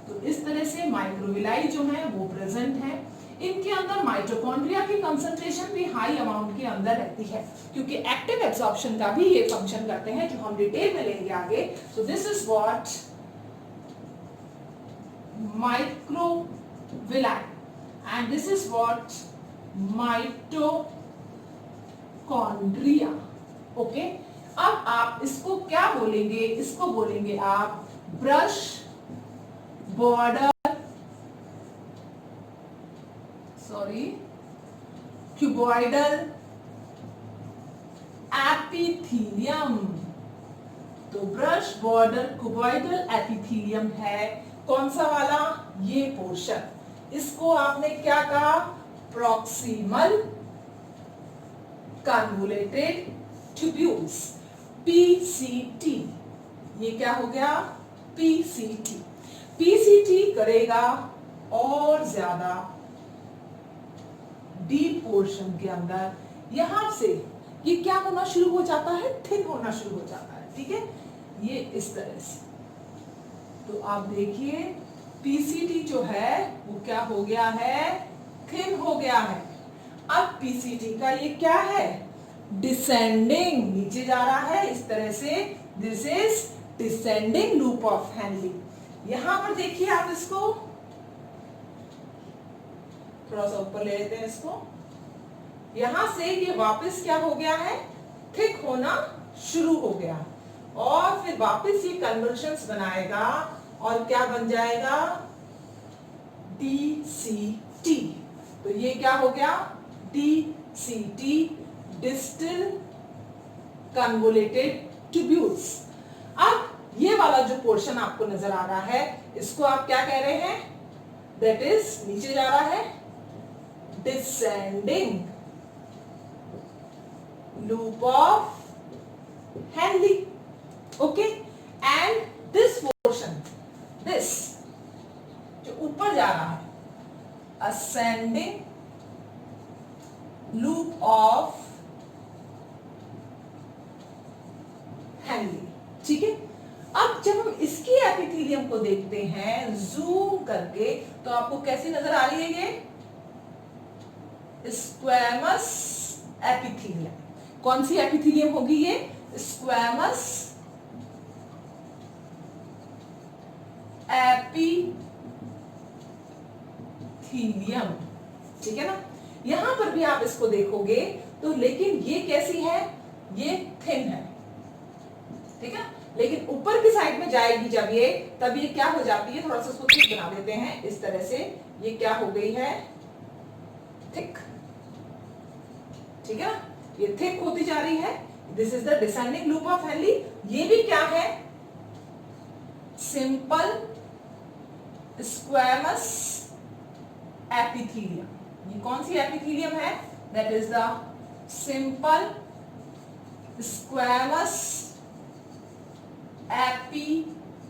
तो इस तरह से माइक्रोविलाई जो है वो प्रेजेंट है। इनके अंदर माइटोकॉन्ड्रिया की कंसंट्रेशन भी हाई अमाउंट के अंदर रहती है, क्योंकि एक्टिव एब्जॉर्प्शन का भी ये फंक्शन करते हैं, जो हम डिटेल में लेंगे आगे। सो this is what microvilli and this is what mitochondria. Okay, अब आप इसको क्या बोलेंगे, इसको बोलेंगे आप ब्रश बॉर्डर, क्यूबॉइडल एपिथीलियम। तो ब्रश बॉर्डर क्यूबॉइडल एपिथीलियम है कौन सा वाला, ये पोर्शन। इसको आपने क्या कहा, प्रॉक्सिमल कन्वोलेटेड ट्यूब्यूल्स, पीसीटी। ये क्या हो गया, पीसीटी। पीसीटी करेगा और ज्यादा डीप पोर्शन के अंदर, यहां से ये क्या होना शुरू हो जाता है, थिन होना शुरू हो जाता है। ठीक है, ये इस तरह से। तो आप देखिए पीसीटी जो है वो क्या हो गया है, थिन हो गया है। अब पीसीटी का ये क्या है, डिसेंडिंग, नीचे जा रहा है इस तरह से। This is descending loop of Henle. यहां पर देखिए आप इसको थोड़ा सा ऊपर ले लेते हैं इसको। यहां से ये वापस क्या हो गया है, थिक होना शुरू हो गया और फिर वापस ये कन्वर्जन्स बनाएगा और क्या बन जाएगा, DCT। तो ये क्या हो गया, DCT, डिस्टल कन्वोलेटेड ट्यूब्यूल्स। अब ये वाला जो पोर्शन आपको नजर आ रहा है इसको आप क्या कह रहे हैं, दैट इज नीचे जा रहा है, descending loop of Henle. Okay, and this portion, this जो ऊपर जा रहा है, ascending loop of Henle। ठीक है, अब जब हम इसकी एपिथेलियम को देखते हैं जूम करके तो आपको कैसी नजर आ रही है, ये स्क्वैमस एपिथेलियम। कौन सी एपिथेलियम होगी ये, स्क्वैमस एपिथेलियम। ठीक है ना, यहां पर भी आप इसको देखोगे तो, लेकिन ये कैसी है, ये थिन है। ठीक है, लेकिन ऊपर की साइड में जाएगी जब ये, तब ये क्या हो जाती है, थोड़ा सा इसको थिक बना देते हैं इस तरह से, ये क्या हो गई है, थिक। ठीक है ना, ये थिक होती जा रही है। This is the descending loop of Henle. ये भी क्या है, सिंपल स्क्वैमस एपिथेलियम। ये कौन सी एपिथेलियम है, that is the simple squamous epithelium.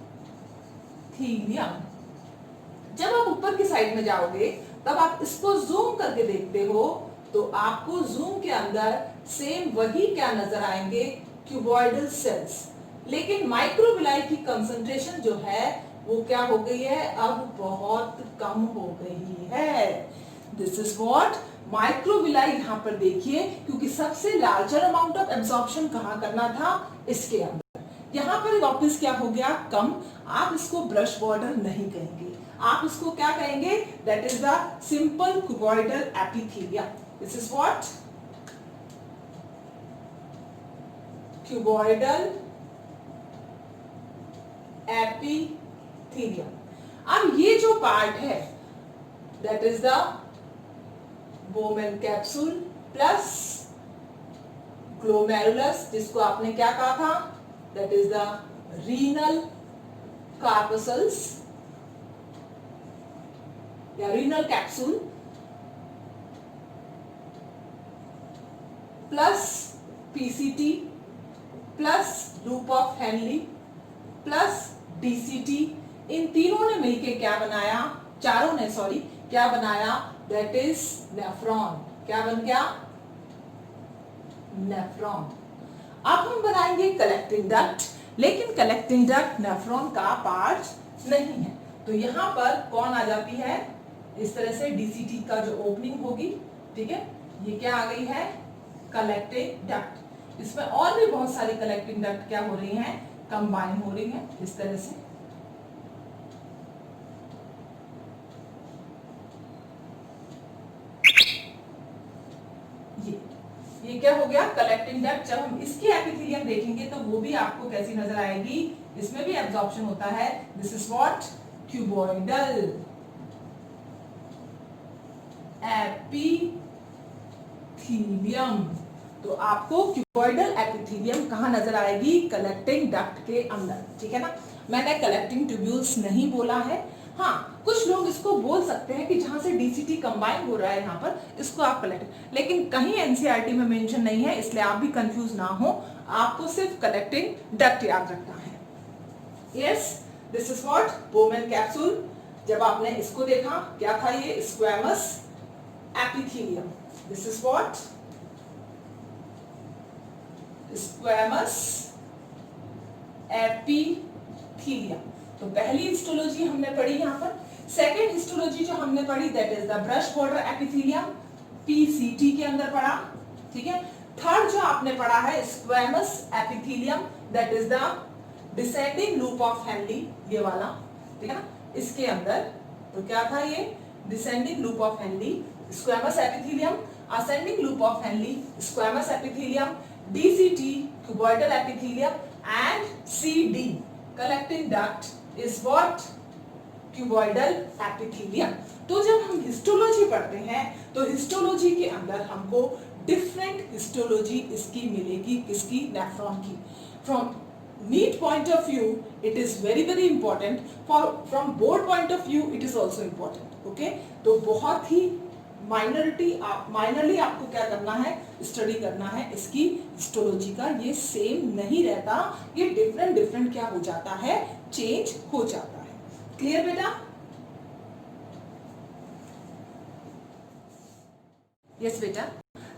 जब आप ऊपर की साइड में जाओगे तब आप इसको जूम करके देखते हो तो आपको जूम के अंदर सेम वही क्या नजर आएंगे, क्यूबॉइडल सेल्स। लेकिन माइक्रोविलाई की कंसंट्रेशन जो है वो क्या हो गई है, अब बहुत कम हो गई है। This is what microvilli. यहां पर देखिए, क्योंकि सबसे लार्जर अमाउंट ऑफ एब्जॉर्प्शन कहां करना था, इसके अंदर। यहां पर वापस क्या हो गया, कम। आप इसको ब्रश बॉर्डर नहीं कहेंगे, आप इसको क्या कहेंगे, that is the simple cuboidal epithelium. This is what cuboidal epithelium. अब ये जो पार्ट है that is the Bowman capsule plus glomerulus, जिसको आपने क्या कहा था, that is the renal corpuscles या renal capsule plus PCT plus loop of Henle plus DCT. इन तीनों ने मिलके क्या बनाया, चारों ने सॉरी क्या बनाया, दैट इज नेफ्रॉन। क्या बन गया, नेफ्रॉन। अब हम बनाएंगे कलेक्टिंग डक्ट, लेकिन कलेक्टिंग डक्ट नेफ्रॉन का पार्ट नहीं है। तो यहां पर कौन आ जाती है, इस तरह से डीसीटी का जो ओपनिंग होगी, ठीक है, ये क्या आ गई है, कलेक्टिंग डक्ट। इसमें और भी बहुत सारी कलेक्टिंग डक्ट क्या हो रही हैं, कंबाइन हो रही हैं इस तरह से। ये क्या हो गया, कलेक्टिंग डक्ट। जब हम इसकी एपिथेलियम देखेंगे तो वो भी आपको कैसी नजर आएगी, इसमें भी एब्जॉर्प्शन होता है। This is what, cuboidal epithelium. तो आपको क्यूबॉइडल एपिथेलियम कहां नजर आएगी, कलेक्टिंग डक्ट के अंदर, ठीक है ना। मैंने कलेक्टिंग ट्यूब्यूल्स नहीं बोला है। हाँ, कुछ लोग इसको बोल सकते हैं कि जहां से डीसीटी कंबाइन हो रहा है यहाँ पर, इसको आप कलेक्ट, लेकिन कहीं एनसीईआरटी में मेंशन नहीं है, इसलिए आप भी कंफ्यूज ना हो। आपको सिर्फ कलेक्टिंग डक्ट याद रखना है। Yes, this is what, Bowman capsule. जब आपने इसको देखा, क्या था ये, squamous epithelium. This is what, squamous epithelium. तो पहली हिस्टोलॉजी हमने पढ़ी यहाँ पर। सेकेंड हिस्टोलॉजी जो हमने पढ़ी, that is the brush border epithelium, PCT के अंदर पढ़ा, ठीक है। थर्ड जो आपने पढ़ा है, squamous epithelium, that is the descending loop of Henley, ये वाला, ठीक है ना, इसके अंदर। तो क्या था ये, descending loop of Henley, squamous epithelium, ascending loop of Henley, squamous epithelium, DCT, cuboidal epithelium, and CD, collecting duct is what, cuboidal epithelium. तो जब हम हिस्टोलॉजी पढ़ते हैं तो हिस्टोलॉजी के अंदर हमको डिफरेंट हिस्टोलॉजी इसकी मिलेगी, किसकी, नेफ्रॉन की। From NEET point of view it is very very important, from board point of view it is also important. Okay, तो बहुत ही माइनरली आपको क्या करना है, स्टडी करना है इसकी हिस्टोलॉजी का। ये सेम नहीं रहता, ये डिफरेंट क्या हो जाता है, चेंज हो जाता है। क्लियर बेटा? यस बेटा।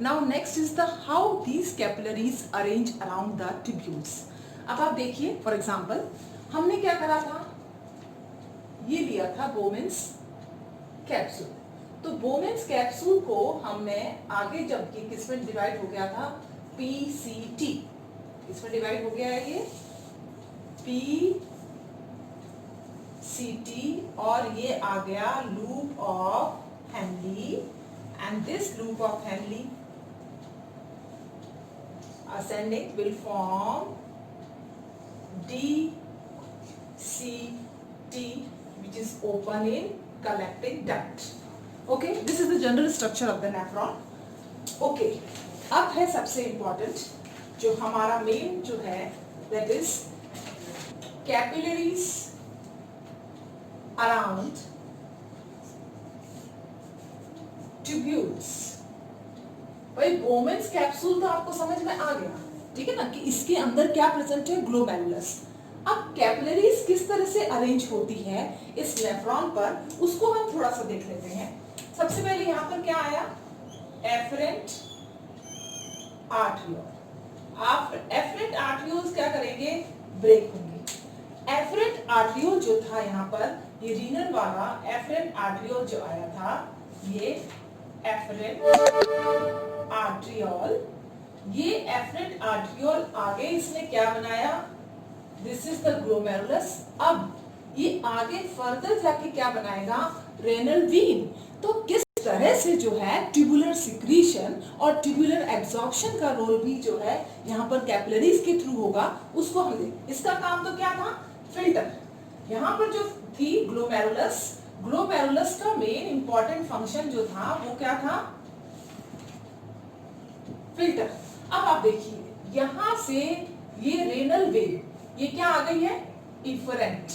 Now next is the how these capillaries arrange around the tubules. अब आप देखिए, फॉर एग्जांपल हमने क्या करा था, ये लिया था बोमेन्स कैप्सूल। तो बोमेन्स कैप्सूल को हमने आगे जब ये किसमें डिवाइड हो गया था, पीसीटी, किसमें डिवाइड हो गया है ये, पीसीटी, और ये आ गया loop of Henley, and this loop of Henley ascending will form DCT, which is open in collecting duct. Okay, this is the general structure of the nephron. Okay, अब है सबसे important जो हमारा मेन जो है, that is capillaries around tubules। भाई Bowman's capsule तो आपको समझ में आ गया, ठीक है ना, कि इसके अंदर क्या प्रेजेंट है, ग्लोमेरुलस। अब कैपिलरीज किस तरह से अरेंज होती है इस नेफ्रॉन पर, उसको हम थोड़ा सा देख लेते हैं। सबसे पहले यहाँ पर क्या आया, एफरेंट आर्टरियोल। एफरेंट आर्टरियोल्स क्या करेंगे, ब्रेक होंगे। एफरेंट आर्टरियोल जो था यहाँ पर, ये रीनल वाला एफरेंट आर्टरियोल जो आया था, ये एफरेंट आर्टरियोल, ये एफरेंट आर्टरियोल आगे इसने क्या बनाया, दिस इज द ग्लोमेरुलस। अब ये आगे फर्दर जाके क्या बनाएगा, रेनल वीन। तो किस तरह से जो है ट्यूबुलर सिक्रीशन और ट्यूबुलर एब्जॉर्प्शन का रोल भी जो है यहाँ पर कैपिलरीज के थ्रू होगा, उसको हम देखें। इसका काम तो क्या था, फिल्टर। यहाँ पर जो थी ग्लोमेरुलस, ग्लोमेरुलस का मेन इंपॉर्टेंट फंक्शन जो था वो क्या था, फिल्टर। अब आप देखिए यहां से ये रेनल वेव, ये क्या आ गई है, इफरेंट।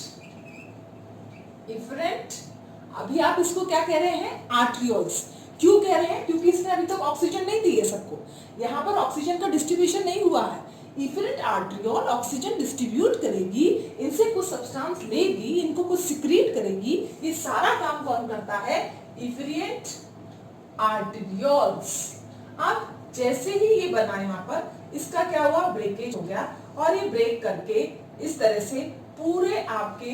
अभी आप इसको क्या कह रहे हैं, आर्टरियोल्स। क्यों कह रहे हैं, क्योंकि इसने अभी तक ऑक्सीजन नहीं दी है सबको, यहाँ पर ऑक्सीजन का डिस्ट्रीब्यूशन नहीं हुआ है। इफरेंट आर्टरियोल ऑक्सीजन डिस्ट्रीब्यूट करेगी, इनसे कुछ सब्सटेंस लेगी, इनको कुछ सिक्रीट करेगी, ये सारा काम कौन करता है, इफरेंट आर्टरियोल्स। अब जैसे ही ये बना यहाँ पर, इसका क्या हुआ, ब्रेकेज हो गया, और ये ब्रेक करके इस तरह से पूरे आपके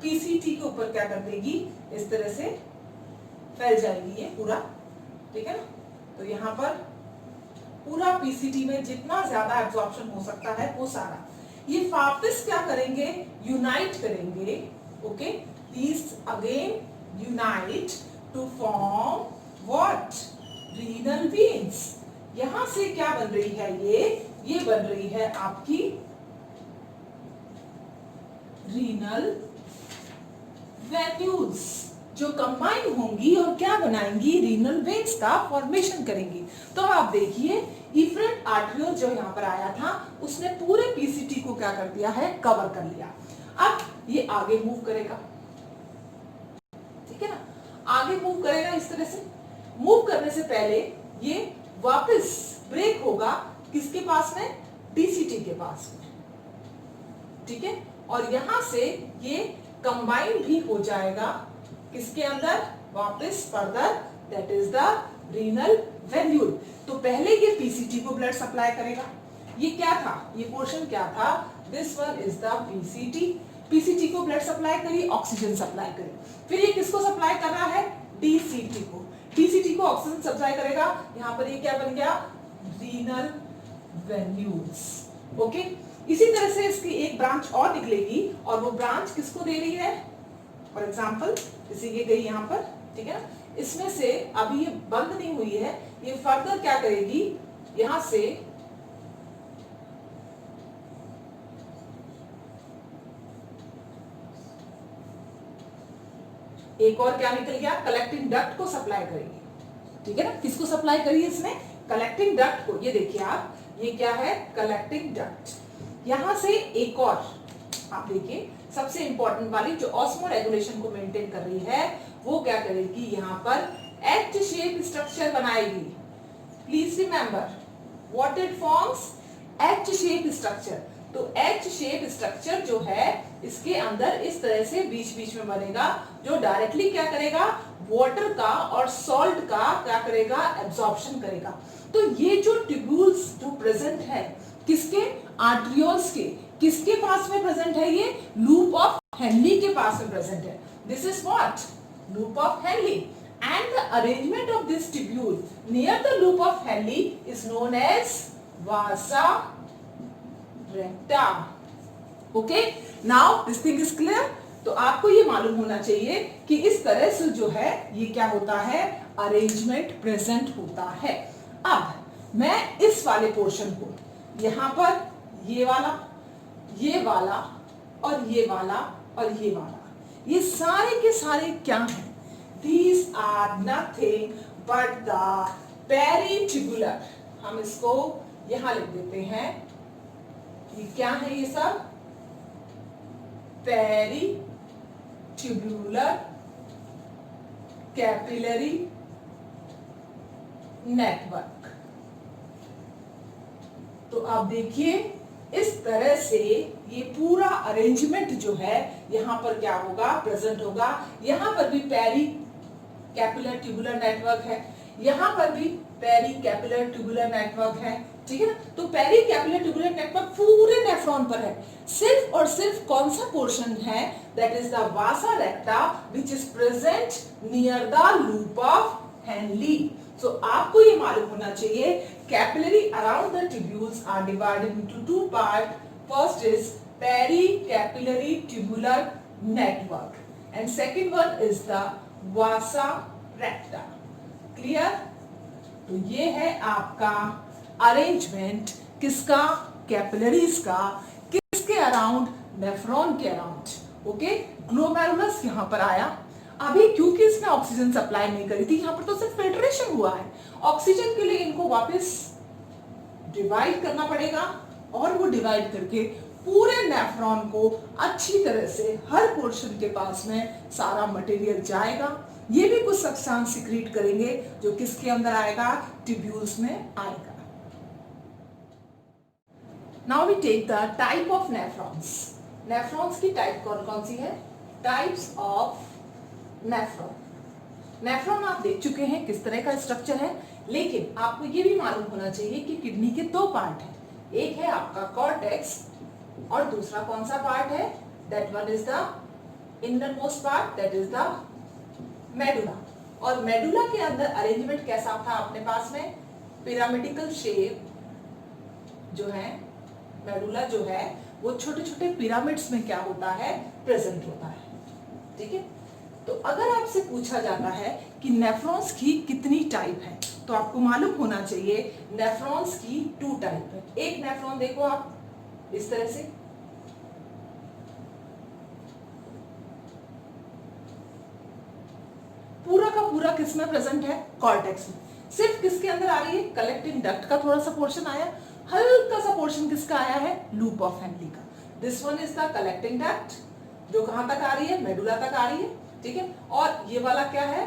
पीसीटी के ऊपर क्या कर देगी, इस तरह से फैल जाएगी ये पूरा, ठीक है ना। तो यहाँ पर पूरा पीसीटी में जितना ज्यादा एब्जॉर्प्शन हो सकता है वो सारा, ये वापस क्या करेंगे, यूनाइट करेंगे। Okay, these again unite to form what, renal veins. यहां से क्या बन रही है, ये बन रही है आपकी रीनल वेन्यूल्स, जो कंबाइन होंगी और क्या बनाएंगी, रीनल वेन्स का फॉर्मेशन करेंगी। तो आप देखिए इफरेंट आर्टरियोल जो यहां पर आया था उसने पूरे पीसीटी को क्या कर दिया है, कवर कर लिया। अब ये आगे मूव करेगा, ठीक है ना, आगे मूव करेगा इस तरह से। मूव करने से पहले ये वापस ब्रेक होगा किसके पास में, डीसीटी के पास में, ठीक है। और यहां से ये कंबाइन भी हो जाएगा किसके अंदर, वापस further, that is the renal venule. तो पहले ये पीसीटी को ब्लड सप्लाई करेगा। ये क्या था, ये पोर्शन क्या था, this one is the PCT. PCT को ब्लड सप्लाई करी, ऑक्सीजन सप्लाई करी। फिर ये किसको सप्लाई कर रहा है, डीसीटी को। डीसीटी को ऑक्सीजन सप्लाई करेगा। यहां पर ये क्या बन गया, रीनल वेन्यूल्स। ओके, इसी तरह से इसकी एक ब्रांच और निकलेगी और वो ब्रांच किसको दे रही है, फॉर एग्जाम्पल जैसे ये गई यहां पर, ठीक है ना, इसमें से अभी ये बंद नहीं हुई है, ये फर्दर क्या करेगी, यहां से एक और क्या निकल गया, कलेक्टिंग डक्ट को सप्लाई करेगी, ठीक है ना। किसको सप्लाई करी इसने, कलेक्टिंग डक्ट को। ये देखिए आप, ये क्या है, कलेक्टिंग डक्ट। यहां से एक और आप देखिए सबसे इंपॉर्टेंट वाली जो ऑस्मो रेगुलेशन को मेंटेन कर रही है, वो क्या करेगी, यहां पर एच शेप स्ट्रक्चर बनाएगी। Please remember what it forms, H shape structure. तो एच शेप स्ट्रक्चर जो है इसके अंदर इस तरह से बीच बीच में बनेगा, जो डायरेक्टली क्या करेगा, वाटर का और सॉल्ट का क्या करेगा, एब्जॉर्प्शन करेगा। तो ये जो ट्यूब्यूल्स जो प्रेजेंट है किसके, आर्टरियोल्स के, किसके पास में प्रेजेंट है, ये लूप ऑफ हेनली के पास में प्रेजेंट है। This is what, loop of Henley, and the arrangement of this tubule near the loop of Henle is known as vasa recta. Okay, now this thing is clear. तो आपको ये मालूम होना चाहिए कि इस तरह से जो है ये क्या होता है, अरेंजमेंट प्रेजेंट होता है। अब मैं इस वाले पोर्शन को यहां पर ये वाला और ये वाला और ये वाला, ये सारे के सारे क्या हैं, these are nothing but the peritubular। हम इसको यहां लिख देते हैं, ये क्या है, ये सब peritubular capillary network। तो आप देखिए इस तरह से ये पूरा अरेंजमेंट जो है यहां पर क्या होगा, प्रेजेंट होगा। यहां पर भी पेरी कैपिलर ट्यूबुलर नेटवर्क है, यहां पर भी पेरी कैपिलर ट्यूबुलर नेटवर्क है, ठीक है ना। तो पेरी कैपिलर ट्यूबुलर नेटवर्क पूरे नेफ्रॉन पर है। सिर्फ और सिर्फ कौन सा पोर्शन है, that is the vasa recta which is present near the loop of Henle. So आपको ये मालूम होना चाहिए, capillary around the tubules are divided into two part. First is peri capillary tubular network and second one is the vasa recta. Clear? तो ये है आपका arrangement किसका, कैपिलरीज का, किसके अराउंड, नेफ्रॉन के अराउंड। ओके, ग्लोमेरुलस यहां पर आया। अभी क्योंकि इसने ऑक्सीजन सप्लाई नहीं करी थी, यहां पर तो सिर्फ फिल्ट्रेशन हुआ है। ऑक्सीजन के लिए इनको वापस डिवाइड करना पड़ेगा और वो डिवाइड करके पूरे नेफ्रॉन को अच्छी तरह से हर पोर्शन के पास में सारा मटेरियल जाएगा। ये भी कुछ सब्सटेंस सिक्रीट करेंगे जो किसके अंदर आएगा, ट्यूब्यूल्स में आएगा। Now we take the type of nephrons. Nephrons की टाइप कौन कौन सी है, टाइप्स ऑफ नेफ्रॉन। नेफ्रॉन आप देख चुके हैं किस तरह का स्ट्रक्चर है, लेकिन आपको ये भी मालूम होना चाहिए कि किडनी के दो पार्ट हैं। एक है आपका कॉर्टेक्स और दूसरा कौन सा पार्ट है, that one is the inner most part, that is the medulla. और मेडुला के अंदर अरेंजमेंट कैसा था अपने पास में, पिरामिडिकल शेप जो है, मेडुला जो है वो छोटे छोटे पिरामिड्स में क्या होता है, प्रेजेंट होता है। ठीक है, तो अगर आपसे पूछा जाता है कि नेफ्रॉन्स की कितनी टाइप है, तो आपको मालूम होना चाहिए नेफ्रॉन्स की 2 टाइप है। एक नेफ्रॉन देखो आप इस तरह से, पूरा का पूरा किस में प्रेजेंट है? कॉर्टेक्स में। सिर्फ किसके अंदर आ रही है? कलेक्टिंग डक्ट का थोड़ा सा पोर्शन आया, हल्का सा पोर्शन किसका आया है? लूप ऑफ हेनली का। This one is the collecting duct, जो कहां तक आ रही है? मेडुला तक आ रही है, ठीक है। और ये वाला क्या है?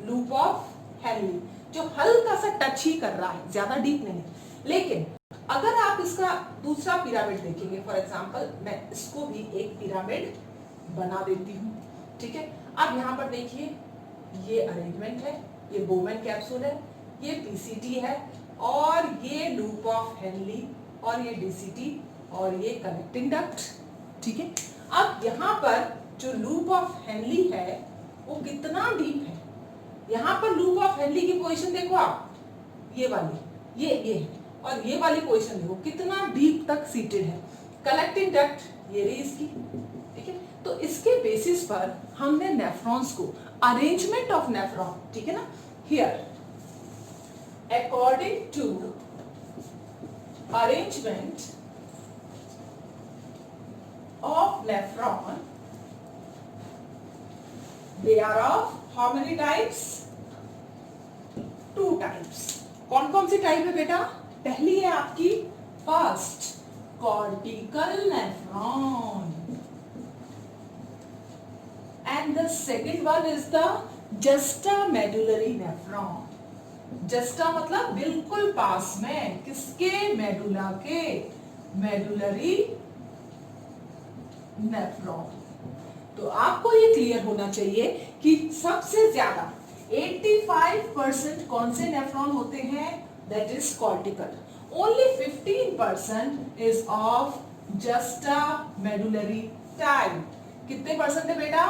लूप ऑफ हेनली, जो हल्का सा टच ही कर रहा है, ज्यादा डीप नहीं। लेकिन अगर आप इसका दूसरा पिरामिड देखेंगे, फॉर एग्जांपल मैं इसको भी एक पिरामिड बना देती हूं, ठीक है। अब यहां पर देखिए, ये अरेंजमेंट है, ये बोवेन कैप्सूल है, ये पीसीटी है, और ये लूप ऑफ हेनली, और ये डीसीटी, और ये कनेक्टिंग डक्ट, ठीक है। अब यहाँ पर जो लूप ऑफ हेनली है वो कितना डीप है? यहाँ पर लूप ऑफ हेनली की पोजीशन देखो आप, ये वाली, ये है, और ये वाली पोजीशन देखो कितना डीप तक सीटेड है। कलेक्टिंग डक्ट ये रही इसकी, ठीक है। तो इसके बेसिस पर हमने नेफ्रॉन्स को, अरेंजमेंट ऑफ नेफ्रॉन, ठीक है ना, here according to arrangement of nephron, they are of how many types? 2 types. कौन कौन सी टाइप है बेटा? पहली है आपकी first cortical nephron, and the second one is the juxtamedullary nephron. Juxta मतलब बिल्कुल पास में, किसके? मेडुला के, मेडुलरी नेफ्रॉन। तो आपको ये क्लियर होना चाहिए कि सबसे ज्यादा 85% कौन से नेफ्रॉन होते हैं? That is cortical. Only 15% is of juxtamedullary type. कितने परसेंट है बेटा?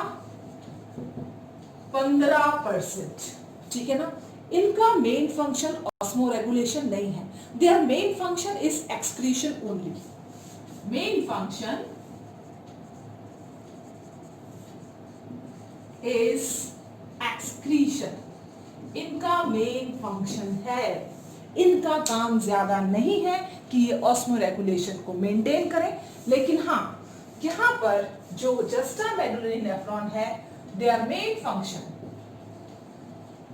15%, ठीक है ना। इनका मेन फंक्शन ऑस्मो रेगुलेशन नहीं है, their main function is excretion only. Main function is excretion, इनका मेन फंक्शन है। इनका काम ज्यादा नहीं है कि ये ऑस्मो रेगुलेशन को मेंटेन करें, लेकिन हाँ, यहां पर जो जस्टामेडुलरी नेफ्रॉन है, देयर मेन फंक्शन,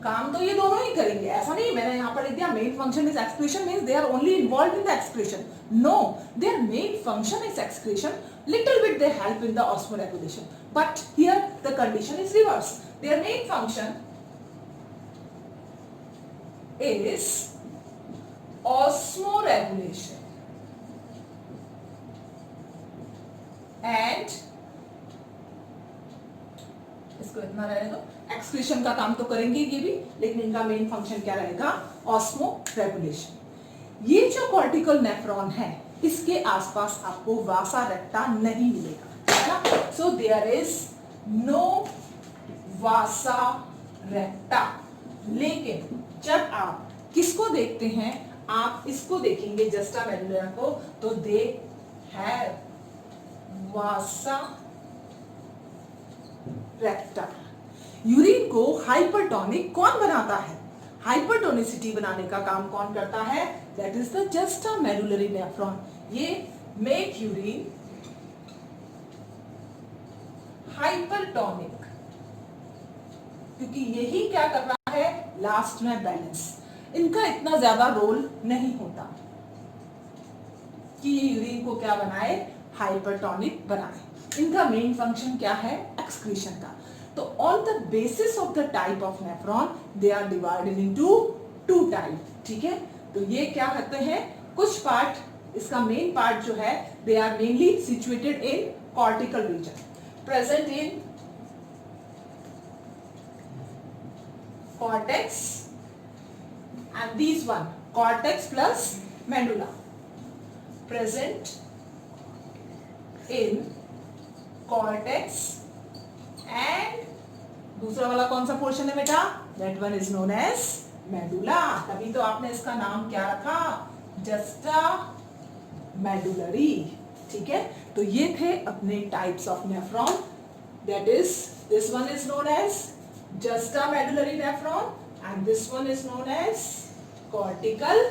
काम तो ये दोनों ही करेंगे। ऐसा नहीं मैंने यहां पर लिख दिया main function is excretion means they are only involved in the excretion. No, their main function is excretion, little bit they help in the osmoregulation, but here the condition is reverse. Their main function is osmoregulation and इसको इतना रहने दो, excretion का काम तो करेंगे ये भी, लेकिन इनका मेन फंक्शन क्या रहेगा? Osmo regulation. ये जो कॉर्टिकल नेफ्रॉन है, इसके आसपास आपको वासा रेक्टा नहीं मिलेगा, है ना। So there is no vasa recta. लेकिन जब आप किसको देखते हैं? आप इसको देखेंगे जस्टामेडुलर को, तो दे हैव वासा रेक्टा। यूरिन को हाइपरटोनिक कौन बनाता है? हाइपरटोनिसिटी बनाने का काम कौन करता है? That is the juxtamedullary nephron. ये मेक यूरिन हाइपरटोनिक, क्योंकि यही क्या कर रहा है? लास्ट में बैलेंस। इनका इतना ज्यादा रोल नहीं होता कि यूरिन को क्या बनाए? हाइपरटोनिक बनाए। इनका मेन फंक्शन क्या है? एक्सक्रीशन का। तो on the basis of the type of nephron they are divided into 2 type, ठीक है। तो ये क्या कहते हैं? कुछ पार्ट, इसका मेन पार्ट जो है, they are mainly situated in cortical region, present in cortex, and these one cortex plus medulla, present in cortex, and दूसरा वाला कौन सा पोर्शन है बेटा? That one is known as medulla। तभी तो आपने इसका नाम क्या रखा? जस्टामेडुलरी, ठीक है। तो ये थे अपने types of nephron. That is, this one is known as juxtamedullary nephron, and this one is known as cortical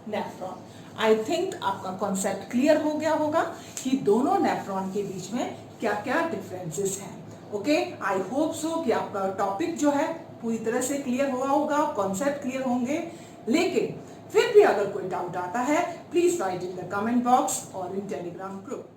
nephron. I think आपका कॉन्सेप्ट क्लियर हो गया होगा कि दोनों नेफ्रॉन के बीच में क्या क्या डिफरेंसेस हैं. ओके, आई होप सो कि आपका टॉपिक जो है पूरी तरह से क्लियर हुआ होगा, कॉन्सेप्ट क्लियर होंगे. लेकिन फिर भी अगर कोई डाउट आता है, please right in the comment box और इन टेलीग्राम ग्रुप.